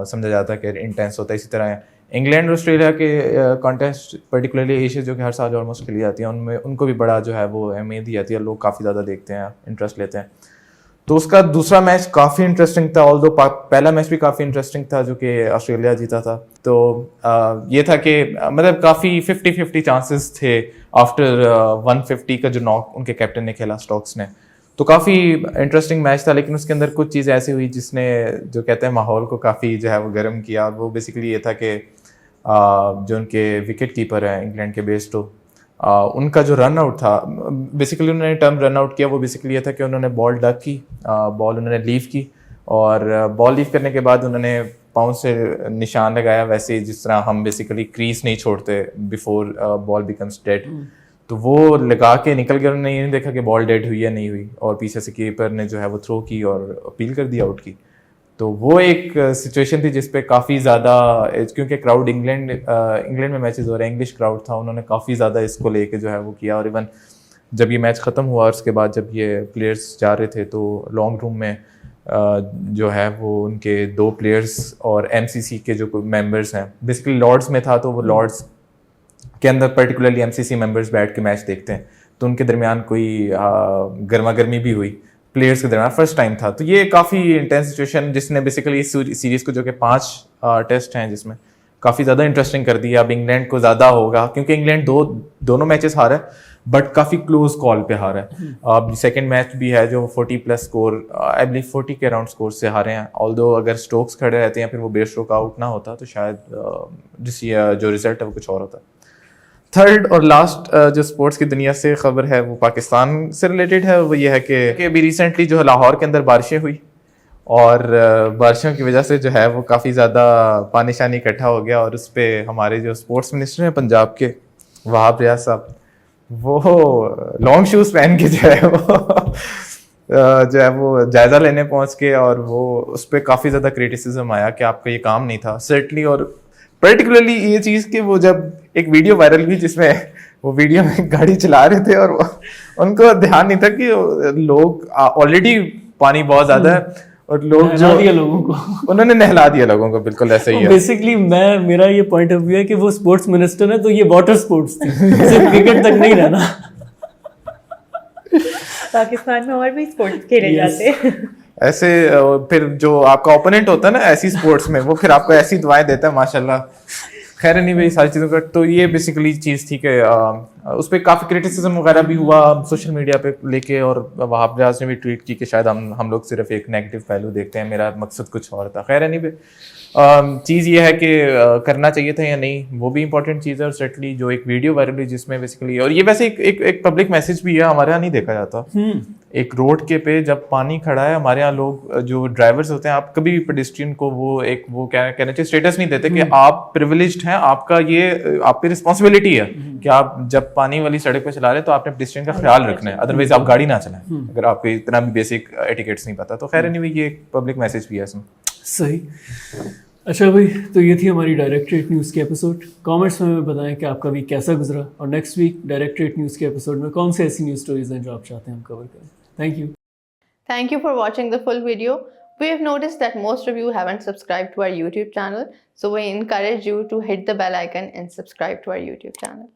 سمجھا جاتا ہے کہ انٹینس ہوتا ہے, اسی طرح انگلینڈ اور آسٹریلیا کے کانٹیسٹ پرٹیکولرلی ایشیز جو کہ ہر سال آلموسٹ کھیلی جاتی ہیں ان میں ان کو بھی بڑا جو ہے وہ اہمیت دی جاتی ہے, لوگ کافی زیادہ دیکھتے ہیں, انٹرسٹ لیتے ہیں. تو اس کا دوسرا میچ کافی انٹرسٹنگ تھا, آلدو پہلا میچ بھی کافی انٹرسٹنگ تھا جو کہ آسٹریلیا جیتا تھا. تو یہ تھا کہ مطلب کافی 50-50 چانسز تھے آفٹر 150 کا جو ناک ان کے کیپٹن نے کھیلا اسٹوکس نے, تو کافی انٹرسٹنگ میچ تھا. لیکن اس کے اندر کچھ چیز ایسی ہوئی جس نے جو کہتے ہیں ماحول کو کافی جو ہے وہ گرم کیا, اور وہ بیسیکلی یہ تھا کہ جو ان کے وکٹ کیپر ہیں انگلینڈ کے بیسٹو, ان کا جو رن آؤٹ تھا, بیسیکلی انہوں نے ٹرم رن آؤٹ کیا, وہ بیسیکلی یہ تھا کہ انہوں نے بال ڈک کی, بال انہوں نے لیو کی, اور بال لیو کرنے کے بعد انہوں نے پاؤں سے نشان لگایا ویسے جس طرح ہم بیسیکلی کریز نہیں چھوڑتے بیفور بال بیکمس ڈیڈ, تو وہ لگا کے نکل گئے. انہوں نے یہ نہیں دیکھا کہ بال ڈیڈ ہوئی یا نہیں ہوئی, اور پیچھے سے کیپر نے جو ہے وہ تھرو کی اور اپیل کر دی آؤٹ کی. تو وہ ایک سچویشن تھی جس پہ کافی زیادہ, کیونکہ کراؤڈ انگلینڈ میں میچز ہو رہے ہیں, انگلش کراؤڈ تھا, انہوں نے کافی زیادہ اس کو لے کے جو ہے وہ کیا. اور ایون جب یہ میچ ختم ہوا اور اس کے بعد جب یہ پلیئرس جا رہے تھے تو لانگ روم میں جو ہے وہ ان کے 2 پلیئرس اور MCC کے جو ممبرس ہیں, بیسیکلی لارڈس میں تھا تو وہ لارڈس کے اندر پرٹیکولرلی MCC ممبرس بیٹھ کے میچ دیکھتے ہیں, تو ان کے درمیان کوئی گرما گرمی بھی ہوئی پلیئرس کے درمیان, فرسٹ ٹائم تھا. تو یہ کافی انٹینس سچویشن جس نے بیسیکلی اس سیریز کو جو کہ 5 ٹیسٹ ہیں جس میں کافی زیادہ انٹرسٹنگ کر دیا. اب انگلینڈ کو زیادہ ہوگا کیونکہ انگلینڈ دونوں میچز ہارا ہے بٹ کافی کلوز کال پہ ہارا ہے. اب سیکنڈ میچ بھی ہے جو 40+ اسکور, آئی بلیو 40 کے اراؤنڈ اسکور سے ہارے ہیں. آلدو اگر اسٹوکس کھڑے رہتے ہیں پھر وہ بیس اسٹروک آؤٹ نہ ہوتا تو شاید جو رزلٹ ہے وہ کچھ اور ہوتا. تھرڈ اور لاسٹ جو اسپورٹس کی دنیا سے خبر ہے وہ پاکستان سے ریلیٹڈ ہے, وہ یہ ہے کہ ابھی ریسنٹلی جو ہے لاہور کے اندر بارشیں ہوئی, اور بارشوں کی وجہ سے جو ہے وہ کافی زیادہ پانی شانی اکٹھا ہو گیا, اور اس پہ ہمارے جو اسپورٹس منسٹر ہیں پنجاب کے وہاب ریاض صاحب, وہ لانگ شوز پہن کے جو ہے وہ جائزہ لینے پہنچ کے, اور وہ اس پہ کافی زیادہ کریٹیسزم آیا کہ آپ کا یہ کام نہیں تھا سرٹنلی. اور پرٹیکولرلی یہ چیز کہ وہ جب ایک ویڈیو وائرل ہوئی جس میں وہ ویڈیو میں گاڑی چلا رہے تھے اور ان کو دھیان نہیں تھا کہ لوگ آلریڈی پانی بہت زیادہ ہے اور لوگ جو لوگوں کو انہوں نے نہلا دیا لوگوں کو, بالکل ایسا ہی ہے. بیسکلی میرا یہ پوائنٹ آف ویو ہے کہ وہ اسپورٹس منسٹر ہے تو یہ واٹر اسپورٹس تھی, صرف کرکٹ تک نہیں رہنا. پاکستان میں اور بھی اسپورٹس کھیلے جاتے ہیں ایسے. پھر جو آپ کا اوپوننٹ ہوتا ہے نا ایسی اسپورٹس میں, وہ پھر آپ کو ایسی دعائیں دیتا ہے ماشاءاللہ. خیر نہیں بھائی ساری چیزوں کا. تو یہ بیسیکلی چیز تھی کہ اس پہ کافی کریٹیسزم وغیرہ بھی ہوا سوشل میڈیا پہ لے کے, اور وہاب ریاض نے بھی ٹویٹ کی کہ شاید ہم لوگ صرف ایک نیگیٹو پہلو دیکھتے ہیں, میرا مقصد کچھ اور تھا. خیر نہیں بھائی, چیز یہ ہے کہ کرنا چاہیے تھا یا نہیں وہ بھی امپورٹنٹ چیز ہے. اور سیٹلی جو ایک ویڈیو وائرل ہوئی جس میں بیسیکلی, اور یہ ویسے ایک پبلک میسج بھی ہے, ہمارے یہاں نہیں دیکھا جاتا, ایک روڈ کے پہ جب پانی کھڑا ہے, ہمارے یہاں لوگ جو ڈرائیورز ہوتے ہیں, آپ کبھی بھی پیڈسٹرین کو وہ کہنا چاہیے اسٹیٹس نہیں دیتے کہ آپ پریویلیجڈ ہیں, آپ کا یہ آپ کی رسپانسبلٹی ہے کہ آپ جب پانی والی سڑک پہ چلا رہے تو آپ نے پیڈسٹرین کا خیال رکھنا ہے, ادروائز آپ گاڑی نہ چلائیں اگر آپ کو اتنا بھی بیسک ایٹیکیٹس نہیں پتا. تو خیر اینی وے یہ ایک پبلک میسج بھی ہے اس میں. صحیح. اچھا بھائی, تو یہ تھی ہماری ڈائریکٹریٹ نیوز کی ایپیسوڈ. کامنٹس میں ہمیں بتائیں کہ آپ کا ویک کیسا گزرا, اور نیکسٹ ویک ڈائریکٹریٹ نیوز کے ایپیسوڈ میں کون سے ایسی نیوز سٹوریز ہیں جو آپ چاہتے ہیں ہم کور کریں. Thank you. Thank you for watching the full video. We have noticed that most of you haven't subscribed to our YouTube channel, so we encourage you to hit the bell icon and subscribe to our YouTube channel.